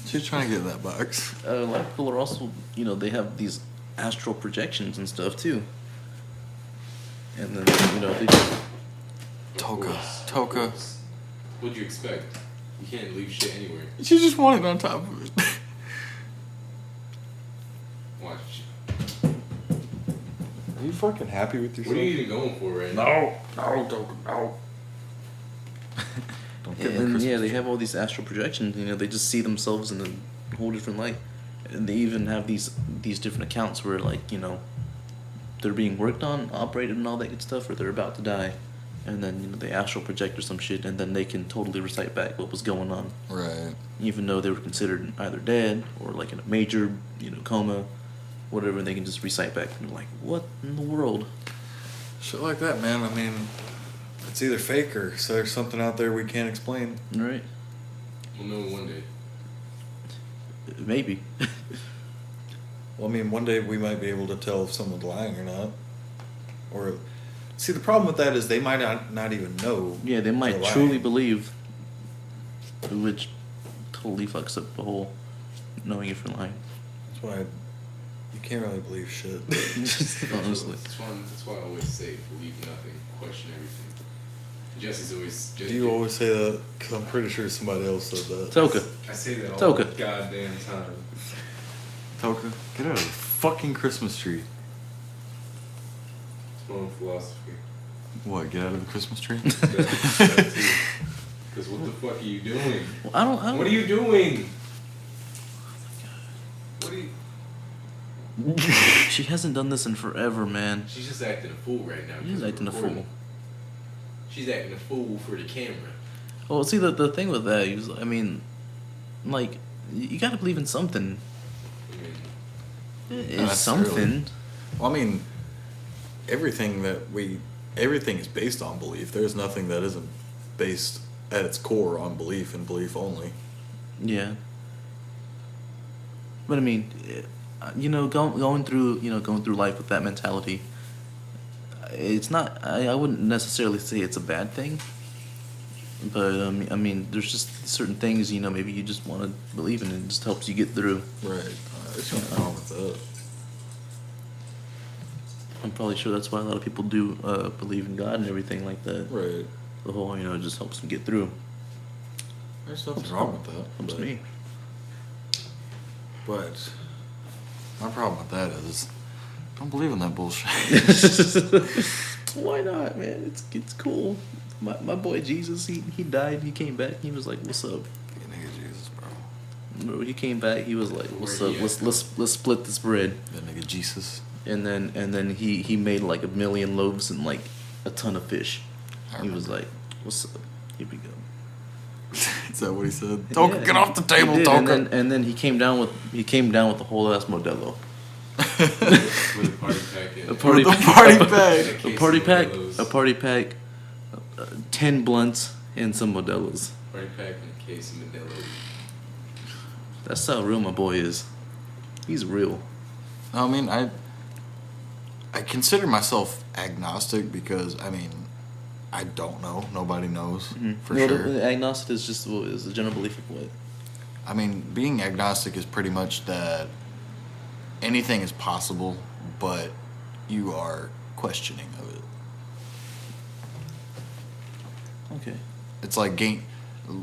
She's trying to get in that box. A lot of people are also, they have these astral projections and stuff too. And then, they just, Toka. Of Toka. course. What'd you expect? You can't leave shit anywhere. She just wanted on top of it. Watch. Are you fucking happy with yourself? What are you even going for right now? No, Toka, no. Don't get me and Christmas yeah, they tree. have all these astral projections. They just see themselves in a whole different light. And they even have these different accounts where, they're being worked on, operated, and all that good stuff, or they're about to die. and then they astral project or some shit, and then they can totally recite back what was going on, Right. even though they were considered either dead or like in a major coma, whatever. They can just recite back, and they're like, what in the world? Shit like that, man. I mean, it's either fake or so there's something out there we can't explain. Right? We'll know one day. Maybe. Well, I mean, one day we might be able to tell if someone's lying or not. Or, see, the problem with that is they might not even know. Yeah, they might they're truly lying. believe, which totally fucks up the whole knowing if you're lying. That's why you can't really believe shit. Honestly. That's why I always say believe nothing, question everything. Jesse's always. Do you always say that? Because I'm pretty sure somebody else said that. Toka. I say that all Toka. the goddamn time. Toka, get out of the fucking Christmas tree. It's my own philosophy. What, get out of the Christmas tree? Because what the fuck are you doing? Well, I don't. What are you doing? What are you? She hasn't done this in forever, man. She's just acting a fool right now. She's acting a fool. She's acting a fool for the camera. Well, see, the thing with that is, I mean, like, you gotta believe in something. I mean, It's something. Well, I mean, everything is based on belief. There's nothing that isn't based at its core on belief and belief only. Yeah. But I mean, going through life with that mentality, it's not. I wouldn't necessarily say it's a bad thing. But I mean, there's just certain things maybe you just want to believe in, and it just helps you get through. Right. There's nothing wrong with that. I'm probably sure that's why a lot of people do believe in God and everything like that. Right. The whole, it just helps them get through. There's nothing wrong with that. Helps me. But my problem with that is, don't believe in that bullshit. Why not, man? It's cool. My boy Jesus, he died. He came back. He was like, "What's up?" You nigga Jesus, bro. Remember, he came back. He was like, "What's Where up? he Let's split this bread." That nigga Jesus. And then he made like 1 million loaves and like a ton of fish. He was like, "What's up? Here we go." Is that what he said? Toka, Yeah, get off the he table, did, Toka. and then he came down with the whole ass Modelo. with a party pack in A it. party With the pack. party And pack. case A of party Modelo's. pack, 10 blunts and some Modelos. Party pack and a case of Modelo. That's how real my boy is. He's real. I mean, I consider myself agnostic because, I mean, I don't know. Nobody knows for No, sure. the agnostic is just is the general belief of what? I mean, being agnostic is pretty much that anything is possible, but you are questioning of it. Okay. It's like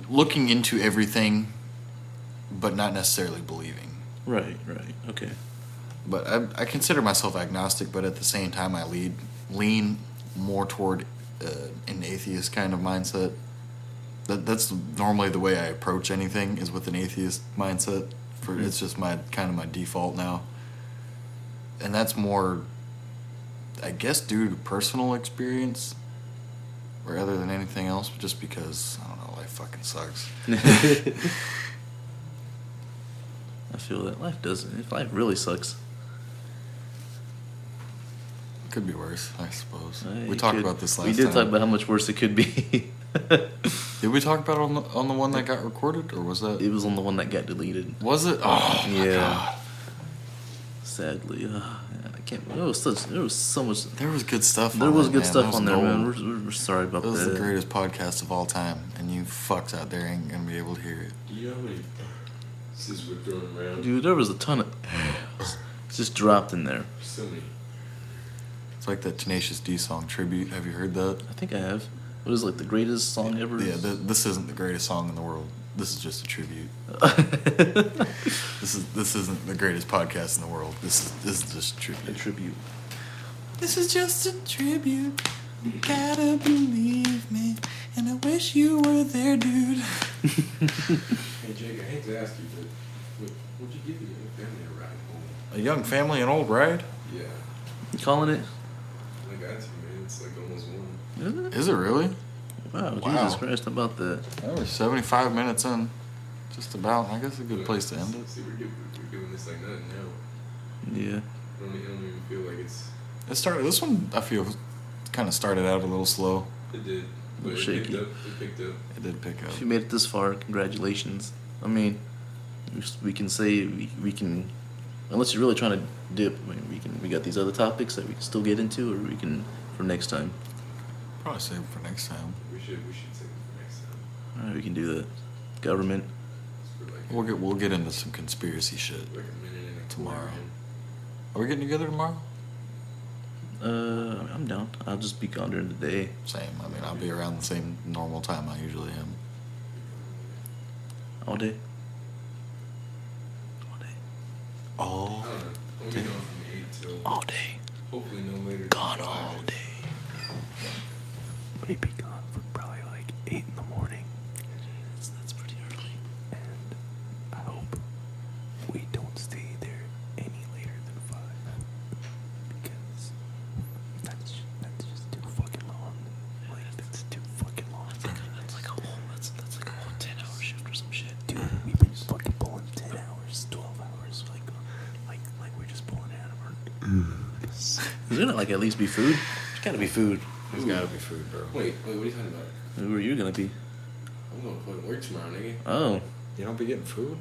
looking into everything, but not necessarily believing. Right. Okay. But I consider myself agnostic, but at the same time, I lean more toward an atheist kind of mindset. That's normally the way I approach anything is with an atheist mindset. It's just my default now, and that's more, I guess, due to personal experience, rather than anything else. Just because I don't know, life fucking sucks. I feel that life doesn't. Life really sucks. Could be worse, I suppose. It We talked could- about this last We time. did talk about how much worse it could be. Did we talk about it on the one that got recorded, or was that? It was on the one that got deleted. Was it? Oh my Yeah. god. Sadly, man, I can't. There was so much. There was good stuff. There on was it, good man. stuff That was on there, gold. man. We're sorry about That was that. the greatest podcast of all time, and you fucks out there ain't gonna be able to hear it. Do you know how many boxes we're throwing around? Dude, there was a ton of just dropped in there. So many. It's like that Tenacious D song Tribute. Have you heard that? I think I have. What is like the greatest song ever? Yeah, this isn't the greatest song in the world. This is just a tribute. This isn't the greatest podcast in the world. This is just a A tribute. tribute. This is just a tribute. You gotta believe me, and I wish you were there, dude. Hey Jake, I hate to ask you, but what'd you give your family a ride home? A young family, an old ride. Yeah, You calling it? I got to, man. It's like almost 1. Isn't it? Is it really? Wow, Wow. Jesus Christ, how about that? Yeah, we're 75 minutes in. Just about. I guess a good place to end it. See, we're doing this like nothing now. Yeah. I don't even feel like it's. This one, I feel, kind of started out a little slow. It did. But it Shaky. picked up. It picked up. It did pick up. If you made it this far, congratulations. I mean, we can say we can, unless you're really trying to dip. I mean, we got these other topics that we can still get into, or we can for next time. Probably save it for next time. We should save it for next time. All right, we can do that. Government. For like We'll get into some conspiracy shit. like a minute and a Tomorrow. quarter in. Are we getting together tomorrow? I'm down. I'll just be gone during the day. Same. I mean, I'll be around the same normal time I usually am. All day. All day. Oh. I don't know. We'll be going from 8 till All day. hopefully no later. than Gone 5. all day. We'd be gone for probably like 8 in the morning. That's pretty early. And I hope we don't stay there any later than 5 because that's just too fucking long. Like that's too fucking long. That's like a whole 10-hour shift or some shit. Dude, we've been fucking pulling 10 hours, 12 hours, like we're just pulling out of our. There's gonna like at least be food. There's gotta be food. There's gotta be food, bro. Wait, what are you talking about? Who are you gonna be? I'm going to fucking work tomorrow, nigga. Oh. You don't be getting food?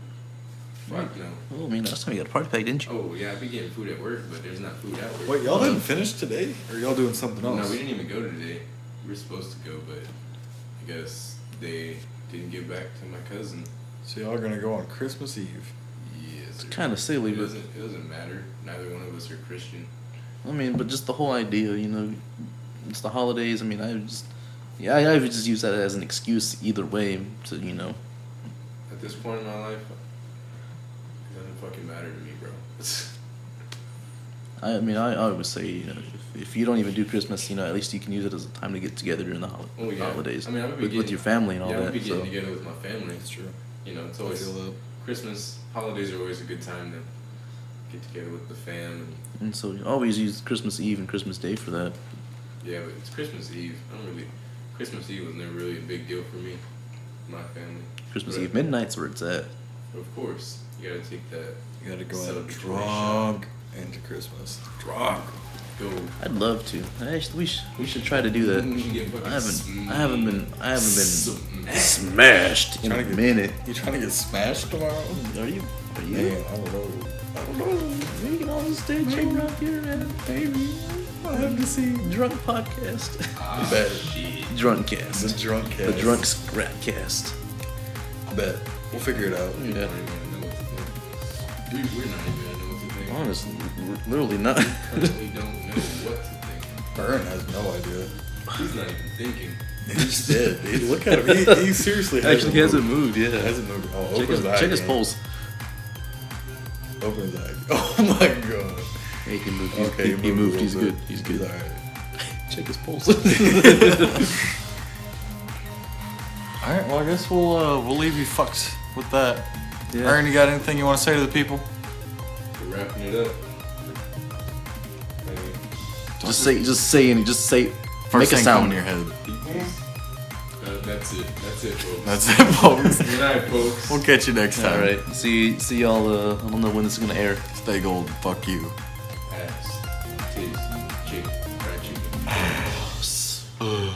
Fuck no. Well, I mean, last time you got a party pack, didn't you? Oh, yeah, I be getting food at work, but there's not food at work. Wait, y'all didn't finish today? Or y'all doing something else? No, we didn't even go today. We were supposed to go, but I guess they didn't get back to my cousin. So y'all gonna go on Christmas Eve? Yes. It's kind of silly, It but doesn't matter. Neither one of us are Christian. I mean, but just the whole idea, you know, it's the holidays. I mean, I would just use that as an excuse either way to, you know. At this point in my life, it doesn't fucking matter to me, bro. I mean, I always say, you know, if you don't even do Christmas, you know, at least you can use it as a time to get together during the Oh, yeah. holidays. I mean, I'm gonna be with your family and all I'm that. be getting So. together with my family. That's true. You know, it's I always feel that. Christmas. Holidays are always a good time to get together with the fam. And so you always use Christmas Eve and Christmas Day for that. Yeah, but it's Christmas Eve. Christmas Eve was never really a big deal for me, my family. Christmas But, Eve midnight's where it's at. Of course, you gotta take that. You gotta go out celebratory drunk into Christmas. Drunk. shot. Go. I'd love to. Actually, we should try to do that. Get fucking I haven't been smashed. smashed in a Trying to get- minute. You trying to get smashed tomorrow? Are you? Man, I don't know. We can all just stay chill around here, man. Maybe. I'll have to see drunk podcast. Bet. Drunk cast. The drunk The cast. drunk scrap cast. Bet. We'll figure it out. Yeah. We're not even gonna know what to think. Dude, we're not even gonna know what to think. Honestly, we're literally not. We don't know what to think. Burn has no idea. He's not even thinking. He's dead. Dude. Look at him. He seriously Actually, hasn't moved. Yeah. Hasn't moved. Oh, Check open his eye. check his again. pulse. Open his eye. Oh my god. Hey, he moved. Okay, he moved. a He's little good. bit. He's good. alright. Check his pulse. Alright, well I guess we'll leave you fucks with that. Yeah. Aaron, you got anything you want to say to the people? We're wrapping it up. Just say. First Make a thing sound in your head. That's it. That's it, folks. That's it, folks. Good night, folks. We'll catch you next time. All right. See y'all. I don't know when this is gonna air. Stay gold. Fuck you. Ass, titties, chicken, fried chicken. Ugh.